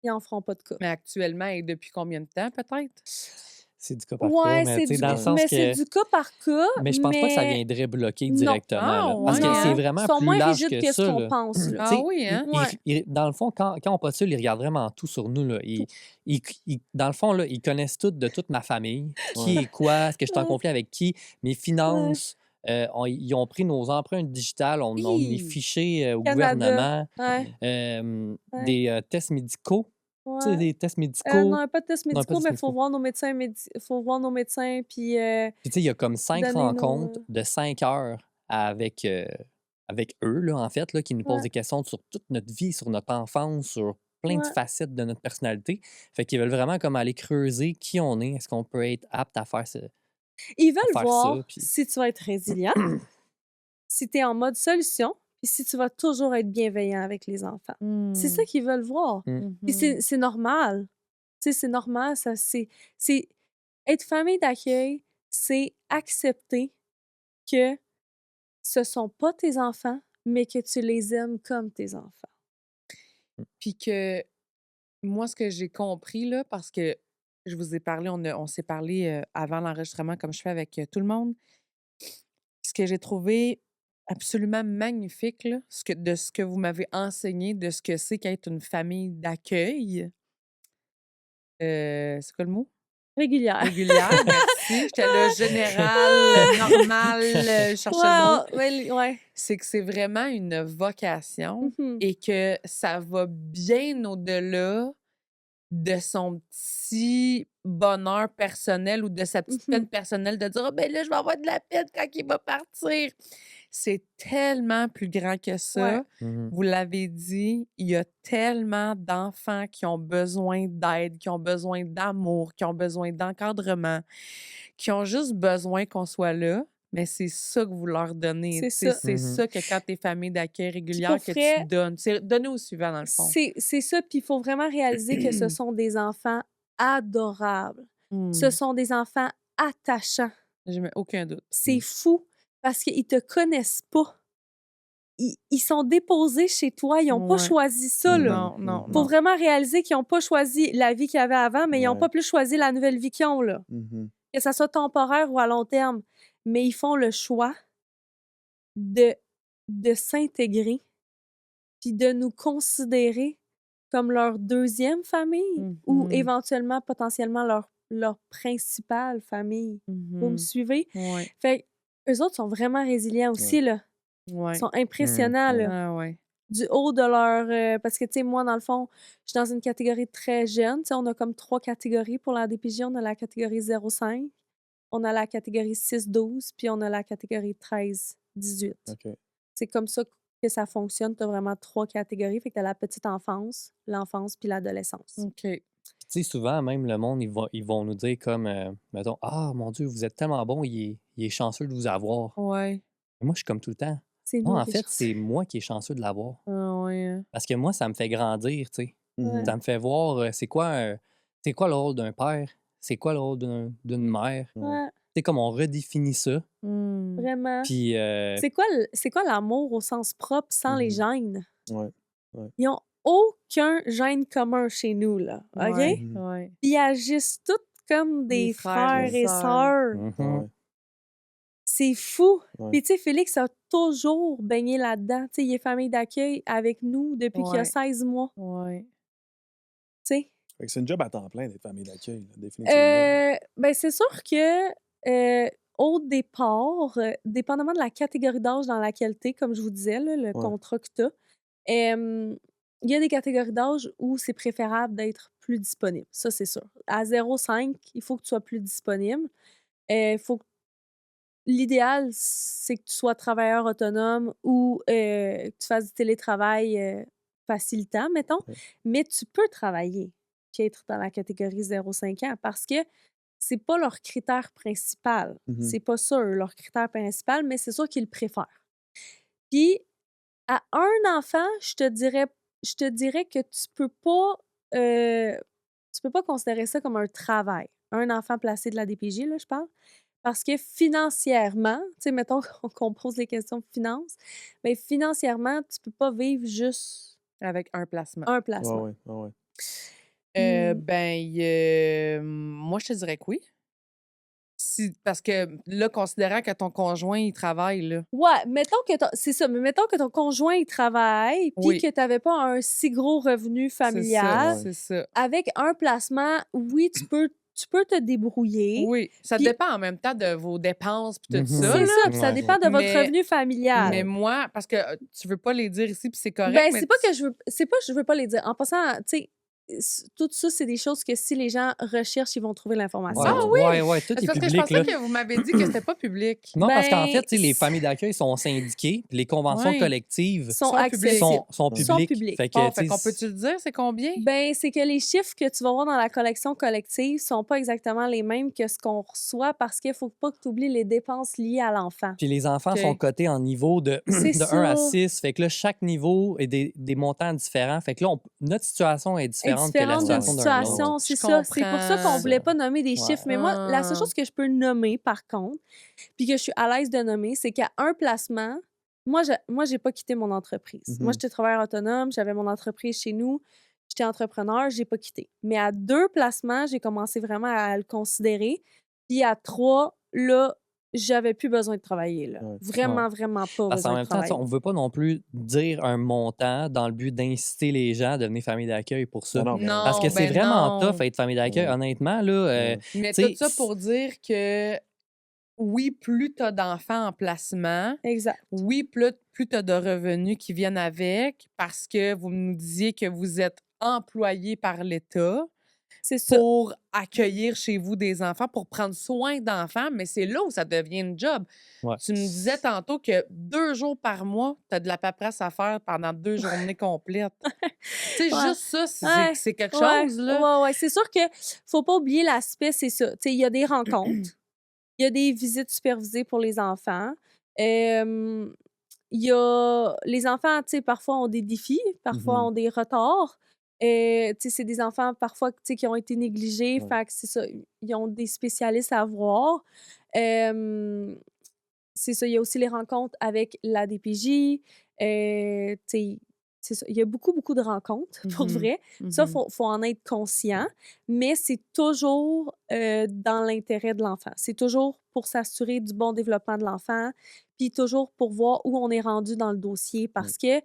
[SPEAKER 4] ils en feront pas de cas.
[SPEAKER 1] Mais actuellement, et depuis combien de temps, peut-être?
[SPEAKER 3] C'est du cas par cas,
[SPEAKER 4] Ouais,
[SPEAKER 3] mais
[SPEAKER 4] c'est
[SPEAKER 3] tu sais,
[SPEAKER 4] du,
[SPEAKER 3] dans le sens
[SPEAKER 4] mais c'est
[SPEAKER 3] que.
[SPEAKER 4] du cas par cas,
[SPEAKER 3] Mais je pense pas que ça
[SPEAKER 4] mais
[SPEAKER 3] viendrait bloquer
[SPEAKER 4] non,
[SPEAKER 3] directement,
[SPEAKER 1] Ah,
[SPEAKER 3] là, parce que
[SPEAKER 1] ouais,
[SPEAKER 3] c'est
[SPEAKER 1] hein?
[SPEAKER 4] ils
[SPEAKER 3] vraiment
[SPEAKER 4] sont
[SPEAKER 3] plus
[SPEAKER 4] moins
[SPEAKER 3] large
[SPEAKER 4] rigides
[SPEAKER 3] que
[SPEAKER 4] que ce
[SPEAKER 3] ça,
[SPEAKER 4] qu'on
[SPEAKER 3] là.
[SPEAKER 4] pense, là.
[SPEAKER 3] Tu
[SPEAKER 1] Ah
[SPEAKER 3] sais,
[SPEAKER 1] oui, hein?
[SPEAKER 4] Ouais,
[SPEAKER 3] dans le fond, quand on postule, ils regardent vraiment tout sur nous, là. Dans le fond, là, ils connaissent tout de toute ma famille, qui
[SPEAKER 2] Ouais.
[SPEAKER 3] est quoi, est-ce que je suis en
[SPEAKER 4] ouais,
[SPEAKER 3] conflit avec qui, mes
[SPEAKER 4] ouais.
[SPEAKER 3] finances. Ils ont pris nos empreintes digitales, on est
[SPEAKER 1] Hi!
[SPEAKER 3] fichés au
[SPEAKER 4] Canada,
[SPEAKER 3] gouvernement,
[SPEAKER 4] ouais, ouais,
[SPEAKER 3] des tests médicaux. Tu sais,
[SPEAKER 4] ouais.
[SPEAKER 3] des tests médicaux.
[SPEAKER 4] Non, pas de tests
[SPEAKER 3] Non, pas
[SPEAKER 4] médicaux,
[SPEAKER 3] de tests
[SPEAKER 4] mais il faut
[SPEAKER 3] médicaux.
[SPEAKER 4] voir nos médecins, faut voir nos médecins, puis
[SPEAKER 3] Puis, tu sais, il y a comme 5
[SPEAKER 4] donner nos...
[SPEAKER 3] rencontres de 5 heures avec eux, là, en fait, là, qui nous posent
[SPEAKER 4] Ouais,
[SPEAKER 3] des questions sur toute notre vie, sur notre enfance, sur plein de
[SPEAKER 4] ouais.
[SPEAKER 3] facettes de notre personnalité. Fait qu'ils veulent vraiment comme aller creuser qui on est, est-ce qu'on peut être apte à faire,
[SPEAKER 4] Ils
[SPEAKER 3] à
[SPEAKER 4] veulent
[SPEAKER 3] faire
[SPEAKER 4] voir
[SPEAKER 3] ça. Puis...
[SPEAKER 4] si tu vas être résilient, si tu es en mode solution, puis si tu vas toujours être bienveillant avec les enfants. C'est ça
[SPEAKER 1] Hmm.
[SPEAKER 4] qu'ils veulent voir.
[SPEAKER 3] Mm.
[SPEAKER 4] Puis
[SPEAKER 1] Mhm.
[SPEAKER 4] c'est normal. Tu sais, c'est normal. C'est être famille d'accueil, c'est accepter que ce sont pas tes enfants, mais que tu les aimes comme tes enfants.
[SPEAKER 1] Puis que moi, ce que j'ai compris, là, parce que je vous ai parlé, on s'est parlé avant l'enregistrement, comme je fais avec tout le monde. Ce que j'ai trouvé absolument magnifique, là, de ce que vous m'avez enseigné, de ce que c'est qu'être une famille d'accueil. C'est quoi le mot?
[SPEAKER 4] Régulière.
[SPEAKER 1] Régulière, merci. J'étais là, général, normal, je cherchais le mot.
[SPEAKER 4] Ouais.
[SPEAKER 1] C'est que c'est vraiment une vocation
[SPEAKER 4] Mhm.
[SPEAKER 1] et que ça va bien au-delà de son petit bonheur personnel ou de sa petite peine
[SPEAKER 4] Mhm.
[SPEAKER 1] personnelle de dire: «Ah ben là, je vais avoir de la peine quand il va partir». C'est tellement plus grand que
[SPEAKER 4] Ouais.
[SPEAKER 1] ça.
[SPEAKER 3] Mhm.
[SPEAKER 1] Vous l'avez dit, il y a tellement d'enfants qui ont besoin d'aide, qui ont besoin d'amour, qui ont besoin d'encadrement, qui ont juste besoin qu'on soit là, mais c'est ça que vous leur donnez.
[SPEAKER 4] C'est
[SPEAKER 1] Tu sais,
[SPEAKER 4] ça.
[SPEAKER 1] c'est
[SPEAKER 3] Mhm.
[SPEAKER 1] ça que quand tu es famille d'accueil
[SPEAKER 4] Puis
[SPEAKER 1] régulière
[SPEAKER 4] pour
[SPEAKER 1] que tu
[SPEAKER 4] vrai,
[SPEAKER 1] donnes. C'est donner au suivant, dans le fond.
[SPEAKER 4] c'est ça. Puis il faut vraiment réaliser que ce sont des enfants adorables. Ce
[SPEAKER 1] Mmh.
[SPEAKER 4] sont des enfants attachants.
[SPEAKER 1] J'ai aucun doute.
[SPEAKER 4] C'est fou parce qu'ils te connaissent pas. ils sont déposés chez toi, ils n'ont pas
[SPEAKER 1] Ouais.
[SPEAKER 4] choisi ça, là.
[SPEAKER 1] Non, non,
[SPEAKER 4] Faut
[SPEAKER 1] non.
[SPEAKER 4] vraiment réaliser qu'ils n'ont pas choisi la vie qu'ils avaient avant, mais ils n'ont
[SPEAKER 2] Ouais.
[SPEAKER 4] pas plus choisi la nouvelle vie qu'ils ont, là.
[SPEAKER 2] Mhm.
[SPEAKER 4] Que ça soit temporaire ou à long terme. Mais ils font le choix de s'intégrer puis de nous considérer comme leur deuxième famille ou
[SPEAKER 1] Mhm.
[SPEAKER 4] éventuellement, potentiellement, leur principale famille. Vous me
[SPEAKER 1] Mhm.
[SPEAKER 4] suivez?
[SPEAKER 1] Ouais,
[SPEAKER 4] Fait eux autres sont vraiment résilients aussi, là. Ils
[SPEAKER 1] ouais.
[SPEAKER 4] sont impressionnants,
[SPEAKER 2] ouais.
[SPEAKER 4] là.
[SPEAKER 1] Ah ouais.
[SPEAKER 4] Du haut de leur... parce que, tu sais, moi, dans le fond, je suis dans une catégorie très jeune. Tu sais, on a comme 3 catégories pour la DPJ. On a la catégorie 0-5, on a la catégorie 6-12, puis on a la catégorie 13-18.
[SPEAKER 2] OK.
[SPEAKER 4] C'est comme ça que ça fonctionne. Tu as vraiment 3 catégories. Fait que tu as la petite enfance, l'enfance, puis l'adolescence.
[SPEAKER 1] OK.
[SPEAKER 3] Tu sais, souvent, même le monde, ils vont nous dire comme, mettons, ah, mon Dieu, vous êtes tellement bon, il est chanceux de vous avoir.
[SPEAKER 1] Ouais.
[SPEAKER 3] Et moi, je suis comme tout le temps.
[SPEAKER 4] C'est
[SPEAKER 3] Non,
[SPEAKER 4] nous
[SPEAKER 3] en
[SPEAKER 4] les
[SPEAKER 3] fait,
[SPEAKER 4] chanceux.
[SPEAKER 3] c'est moi qui est chanceux de l'avoir.
[SPEAKER 1] Ah ouais. Hein.
[SPEAKER 3] Parce que moi, ça me fait grandir, tu sais.
[SPEAKER 2] Mhm.
[SPEAKER 3] Ça me fait voir c'est quoi le rôle d'un père, c'est quoi le rôle d'une mère.
[SPEAKER 2] Ouais.
[SPEAKER 4] Ouais,
[SPEAKER 3] Tu sais, comme on redéfinit ça.
[SPEAKER 1] Hmm.
[SPEAKER 4] vraiment.
[SPEAKER 3] Puis,
[SPEAKER 4] C'est quoi l'amour au sens propre sans les
[SPEAKER 2] Mhm.
[SPEAKER 4] gènes?
[SPEAKER 2] Ouais.
[SPEAKER 4] Ils n'ont aucun gène commun chez nous, là. OK?
[SPEAKER 1] Ouais.
[SPEAKER 2] Mhm.
[SPEAKER 1] Ouais.
[SPEAKER 4] Ils agissent tous comme des frères et sœurs.
[SPEAKER 3] mhm.
[SPEAKER 2] Ouais.
[SPEAKER 4] C'est fou.
[SPEAKER 2] Ouais.
[SPEAKER 4] Puis, tu sais, Félix a toujours baigné là-dedans. Tu sais, il est famille d'accueil avec nous depuis qu'il a
[SPEAKER 1] Ouais.
[SPEAKER 4] 16 mois.
[SPEAKER 1] Ouais.
[SPEAKER 4] Tu sais.
[SPEAKER 2] Fait que c'est une job à temps plein d'être famille d'accueil, là, définitivement.
[SPEAKER 4] Ben, c'est sûr que au départ, dépendamment de la catégorie d'âge dans laquelle tu es, comme je vous disais, là, le
[SPEAKER 2] Ouais.
[SPEAKER 4] contrat que tu as, il y a des catégories d'âge où c'est préférable d'être plus disponible. Ça, c'est sûr. À 0,5, il faut que tu sois plus disponible. Faut que L'idéal, c'est que tu sois travailleur autonome ou que tu fasses du télétravail facilitant, mettons.
[SPEAKER 2] Ouais.
[SPEAKER 4] Mais tu peux travailler puis être dans la catégorie 0,5 ans parce que c'est pas leur critère principal.
[SPEAKER 2] Mhm.
[SPEAKER 4] C'est pas ça, leur critère principal, mais c'est sûr qu'ils le préfèrent. Puis, à un enfant, je te dirais que tu peux pas considérer ça comme un travail. Un enfant placé de la DPJ, là, je parle. Parce que financièrement, tu sais, mettons qu'on pose les questions de finances, bien, financièrement, tu peux pas vivre juste
[SPEAKER 1] Avec un placement.
[SPEAKER 4] un
[SPEAKER 2] Ouais,
[SPEAKER 4] placement.
[SPEAKER 2] ouais, ouais, ouais.
[SPEAKER 1] Moi, je te dirais que oui. Parce que là, considérant que ton conjoint, il travaille, là.
[SPEAKER 4] Ouais, c'est ça, mais mettons que ton conjoint, il travaille, puis
[SPEAKER 1] Oui.
[SPEAKER 4] que tu n'avais pas un si gros revenu
[SPEAKER 1] C'est ça,
[SPEAKER 4] familial.
[SPEAKER 1] c'est ça.
[SPEAKER 4] Avec un placement, oui, tu peux te débrouiller.
[SPEAKER 1] Oui, ça
[SPEAKER 4] Puis-
[SPEAKER 1] dépend en même temps de vos dépenses puis tout
[SPEAKER 3] Mhm.
[SPEAKER 1] ça,
[SPEAKER 4] C'est
[SPEAKER 1] là.
[SPEAKER 4] ça, puis ça
[SPEAKER 3] Ouais.
[SPEAKER 4] dépend de votre
[SPEAKER 1] Mais-
[SPEAKER 4] revenu familial.
[SPEAKER 1] Mais moi, parce que tu veux pas les dire ici, puis c'est correct,
[SPEAKER 4] Ben,
[SPEAKER 1] mais
[SPEAKER 4] c'est pas que je veux pas les dire. En passant, tu sais, tout ça, c'est des choses que si les gens recherchent, ils vont trouver l'information.
[SPEAKER 1] Ah oui!
[SPEAKER 3] Ouais, tout
[SPEAKER 1] C'est
[SPEAKER 3] est
[SPEAKER 1] parce que je
[SPEAKER 3] public,
[SPEAKER 1] pensais
[SPEAKER 3] là.
[SPEAKER 1] que vous m'avez dit que c'était pas public.
[SPEAKER 3] Non, parce qu'en
[SPEAKER 4] Ben,
[SPEAKER 3] fait, tu sais, les familles d'accueil sont syndiquées, puis les conventions
[SPEAKER 1] Ouais.
[SPEAKER 3] collectives
[SPEAKER 4] Sont
[SPEAKER 1] Sont
[SPEAKER 4] accessibles.
[SPEAKER 1] publics.
[SPEAKER 3] sont
[SPEAKER 2] Ils
[SPEAKER 4] sont
[SPEAKER 3] publiques.
[SPEAKER 4] publics.
[SPEAKER 3] Fait que,
[SPEAKER 1] Bon,
[SPEAKER 3] tu
[SPEAKER 1] fait
[SPEAKER 3] sais,
[SPEAKER 1] qu'on peut-tu le dire, c'est combien?
[SPEAKER 4] Ben, c'est que les chiffres que tu vas voir dans la collection collective sont pas exactement les mêmes que ce qu'on reçoit parce qu'il faut pas que tu oublies les dépenses liées à l'enfant.
[SPEAKER 3] Puis les enfants
[SPEAKER 1] OK.
[SPEAKER 3] sont cotés en niveau de,
[SPEAKER 4] C'est
[SPEAKER 3] de 1 à
[SPEAKER 4] ça.
[SPEAKER 3] 6. Fait que là, chaque niveau est des montants différents. Fait que là, notre situation est
[SPEAKER 4] Est
[SPEAKER 3] différente que la
[SPEAKER 4] différente d'une
[SPEAKER 3] situation d'un autre.
[SPEAKER 4] situation, c'est
[SPEAKER 1] Je
[SPEAKER 4] ça. C'est pour ça qu'on
[SPEAKER 1] comprends.
[SPEAKER 4] voulait pas nommer des
[SPEAKER 3] Ouais.
[SPEAKER 4] chiffres. Mais moi, la seule
[SPEAKER 1] Ah.
[SPEAKER 4] chose que je peux nommer, par contre, puis que je suis à l'aise de nommer, c'est qu'à un placement, moi, j'ai pas quitté mon entreprise. Moi,
[SPEAKER 2] Mhm.
[SPEAKER 4] j'étais travailleur autonome, j'avais mon entreprise chez nous, j'étais entrepreneur, j'ai pas quitté. Mais à 2 placements, j'ai commencé vraiment à le considérer. Puis à 3, là, j'avais plus besoin de travailler. Là.
[SPEAKER 2] Ouais.
[SPEAKER 4] Vraiment, vraiment pas
[SPEAKER 3] Parce qu'en
[SPEAKER 4] besoin de
[SPEAKER 3] même temps, tu sais,
[SPEAKER 4] travailler.
[SPEAKER 3] on ne veut pas non plus dire un montant dans le but d'inciter les gens à devenir famille d'accueil pour ça.
[SPEAKER 2] Non, ben non.
[SPEAKER 3] Parce que c'est
[SPEAKER 1] ben
[SPEAKER 3] vraiment
[SPEAKER 1] non.
[SPEAKER 3] tough être famille d'accueil.
[SPEAKER 2] Ouais.
[SPEAKER 3] Honnêtement, là,
[SPEAKER 2] Ouais.
[SPEAKER 1] Mais
[SPEAKER 3] tu
[SPEAKER 1] tout
[SPEAKER 3] sais,
[SPEAKER 1] ça pour dire que oui, plus tu as d'enfants en placement,
[SPEAKER 4] Exact.
[SPEAKER 1] oui, plus tu as de revenus qui viennent avec, parce que vous nous disiez que vous êtes employé par l'État
[SPEAKER 4] C'est ça.
[SPEAKER 1] pour accueillir chez vous des enfants, pour prendre soin d'enfants, mais c'est là où ça devient une job.
[SPEAKER 3] Ouais.
[SPEAKER 1] Tu me disais tantôt que 2 jours par mois, tu as de la paperasse à faire pendant 2 journées complètes. Tu sais,
[SPEAKER 4] Ouais.
[SPEAKER 1] juste ça, c'est
[SPEAKER 4] Ouais.
[SPEAKER 1] c'est quelque
[SPEAKER 4] Ouais,
[SPEAKER 1] chose, là.
[SPEAKER 4] ouais. C'est sûr que faut pas oublier l'aspect, c'est ça. Tu sais, il y a des rencontres, il y a des visites supervisées pour les enfants. Il y a les enfants, tu sais, parfois ont des défis, parfois
[SPEAKER 2] Mhm.
[SPEAKER 4] ont des retards. Tu sais, c'est des enfants parfois, tu sais, qui ont été négligés.
[SPEAKER 2] Ouais.
[SPEAKER 4] Fait que c'est ça, ils ont des spécialistes à voir. Euh, c'est ça, il y a aussi les rencontres avec la DPJ. Tu sais, c'est ça. Il y a beaucoup, beaucoup de rencontres, pour de
[SPEAKER 1] Mhm.
[SPEAKER 4] vrai. Ça,
[SPEAKER 1] Mhm.
[SPEAKER 4] faut en être conscient, mais c'est toujours dans l'intérêt de l'enfant. C'est toujours pour s'assurer du bon développement de l'enfant, puis toujours pour voir où on est rendu dans le dossier, parce que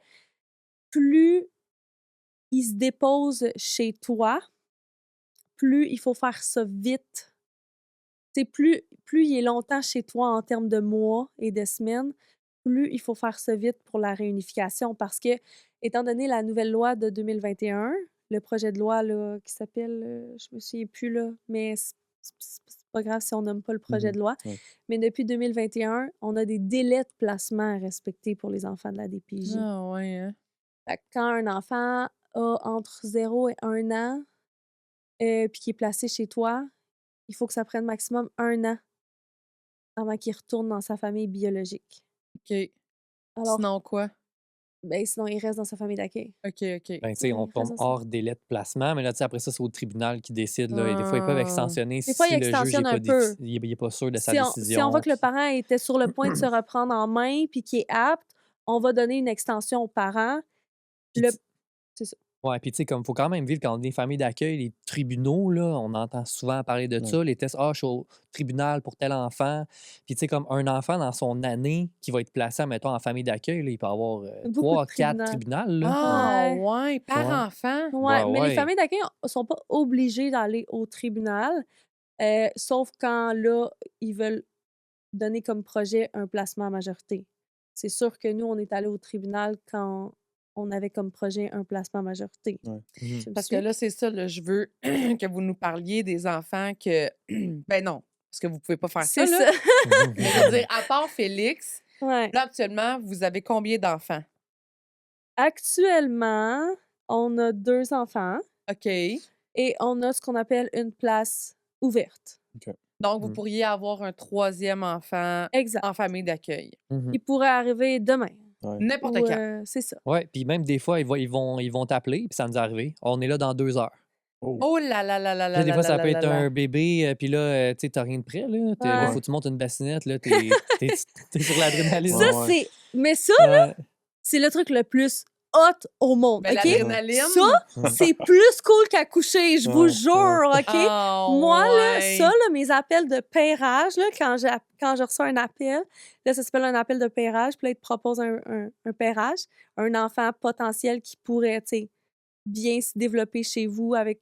[SPEAKER 4] plus il se dépose chez toi, plus il faut faire ça vite. Tu sais, plus il est longtemps chez toi en termes de mois et de semaines, plus il faut faire ça vite pour la réunification parce que, étant donné la nouvelle loi de 2021, le projet de loi là, qui s'appelle, je me souviens plus là, mais c'est pas grave si on nomme pas le projet de loi,
[SPEAKER 2] Ouais.
[SPEAKER 4] mais depuis 2021, on a des délais de placement à respecter pour les enfants de la DPJ.
[SPEAKER 1] Ah ouais, hein?
[SPEAKER 4] Fait que quand un enfant a entre 0 et 1 an, puis qui est placé chez toi, il faut que ça prenne maximum 1 an avant qu'il retourne dans sa famille biologique.
[SPEAKER 1] OK.
[SPEAKER 4] Alors,
[SPEAKER 1] Sinon quoi?
[SPEAKER 4] ben, sinon, il reste dans sa famille d'accueil.
[SPEAKER 1] OK, OK.
[SPEAKER 3] Ben, tu sais,
[SPEAKER 4] Il
[SPEAKER 3] on
[SPEAKER 4] reste
[SPEAKER 3] tombe
[SPEAKER 4] dans sa...
[SPEAKER 3] hors délai de placement, mais là, tu sais, après ça, c'est au tribunal qui décide. Là, et des fois, ils peuvent
[SPEAKER 1] Ah.
[SPEAKER 3] extensionner
[SPEAKER 4] Des fois,
[SPEAKER 3] si
[SPEAKER 4] il
[SPEAKER 3] le juge
[SPEAKER 4] extensionne
[SPEAKER 3] n'est
[SPEAKER 4] un
[SPEAKER 3] pas,
[SPEAKER 4] peu.
[SPEAKER 3] il est pas sûr de sa
[SPEAKER 4] Si on
[SPEAKER 3] décision.
[SPEAKER 4] voit que le
[SPEAKER 3] puis-
[SPEAKER 4] parent était sur le point de se reprendre en main puis qu'il est apte, on va donner une extension au parent.
[SPEAKER 3] Puis
[SPEAKER 4] Le...
[SPEAKER 3] tu-
[SPEAKER 4] C'est ça.
[SPEAKER 3] Ouais, puis tu sais, comme faut quand même vivre quand on est des familles d'accueil, les tribunaux, là, on entend souvent parler de ça, les tests, je suis au tribunal pour tel enfant. Puis tu sais, comme un enfant dans son année qui va être placé, mettons, en famille d'accueil, là, il peut avoir
[SPEAKER 4] Beaucoup de
[SPEAKER 3] 3, 4
[SPEAKER 4] tribunaux.
[SPEAKER 3] tribunaux, là.
[SPEAKER 1] Ah
[SPEAKER 4] Ouais.
[SPEAKER 1] ouais, par
[SPEAKER 3] Ouais.
[SPEAKER 1] enfant?
[SPEAKER 4] Ouais, mais les
[SPEAKER 3] Ouais.
[SPEAKER 4] familles d'accueil sont pas obligées d'aller au tribunal, sauf quand, là, ils veulent donner comme projet un placement à majorité. C'est sûr que nous, on est allés au tribunal quand on avait comme projet un placement à majorité.
[SPEAKER 2] Ouais.
[SPEAKER 3] Mhm.
[SPEAKER 4] Tu me
[SPEAKER 1] Parce que
[SPEAKER 4] suis?
[SPEAKER 1] là, c'est ça, là, je veux que vous nous parliez des enfants que... ben non, parce que vous pouvez pas faire ça,
[SPEAKER 4] C'est
[SPEAKER 1] là.
[SPEAKER 4] ça.
[SPEAKER 1] Mais je veux dire, à part Félix,
[SPEAKER 4] Ouais.
[SPEAKER 1] là, actuellement, vous avez combien d'enfants?
[SPEAKER 4] Actuellement, on a 2 enfants
[SPEAKER 1] OK.
[SPEAKER 4] et on a ce qu'on appelle une place ouverte.
[SPEAKER 1] Donc, vous
[SPEAKER 3] Mm.
[SPEAKER 1] pourriez avoir un 3e enfant
[SPEAKER 4] Exact.
[SPEAKER 1] en famille d'accueil.
[SPEAKER 3] Mhm.
[SPEAKER 4] Il pourrait arriver demain.
[SPEAKER 2] Ouais.
[SPEAKER 1] N'importe
[SPEAKER 4] Ou,
[SPEAKER 1] quand.
[SPEAKER 4] c'est ça.
[SPEAKER 3] Ouais, puis même des fois, ils vont t'appeler, puis ça nous est arrivé. On est là dans 2 heures.
[SPEAKER 2] Oh.
[SPEAKER 1] Oh là là là là
[SPEAKER 3] Puis là,
[SPEAKER 1] là
[SPEAKER 3] des
[SPEAKER 1] là
[SPEAKER 3] fois,
[SPEAKER 1] là
[SPEAKER 3] ça
[SPEAKER 1] là
[SPEAKER 3] peut
[SPEAKER 1] là
[SPEAKER 3] être
[SPEAKER 1] là.
[SPEAKER 3] un bébé, puis là, tu sais, t'as rien de prêt, là. Là,
[SPEAKER 4] Ouais.
[SPEAKER 3] faut que tu montes une bassinette, là, t'es sur l'adrénaline.
[SPEAKER 4] Ça,
[SPEAKER 2] Ouais.
[SPEAKER 4] c'est... Mais ça,
[SPEAKER 3] Ouais.
[SPEAKER 4] c'est le truc le plus hot au monde,
[SPEAKER 1] Mais
[SPEAKER 4] OK?
[SPEAKER 1] l'adrénaline.
[SPEAKER 4] Ça, c'est plus cool qu'accoucher, je vous
[SPEAKER 2] Ouais,
[SPEAKER 4] jure, OK?
[SPEAKER 1] Oh,
[SPEAKER 4] Moi, là,
[SPEAKER 1] ouais.
[SPEAKER 4] ça, là, mes appels de pairage, là, quand je reçois un appel, là, ça s'appelle un appel de pairage, puis là, ils te proposent un pairage, un enfant potentiel qui pourrait, tu sais, bien se développer chez vous avec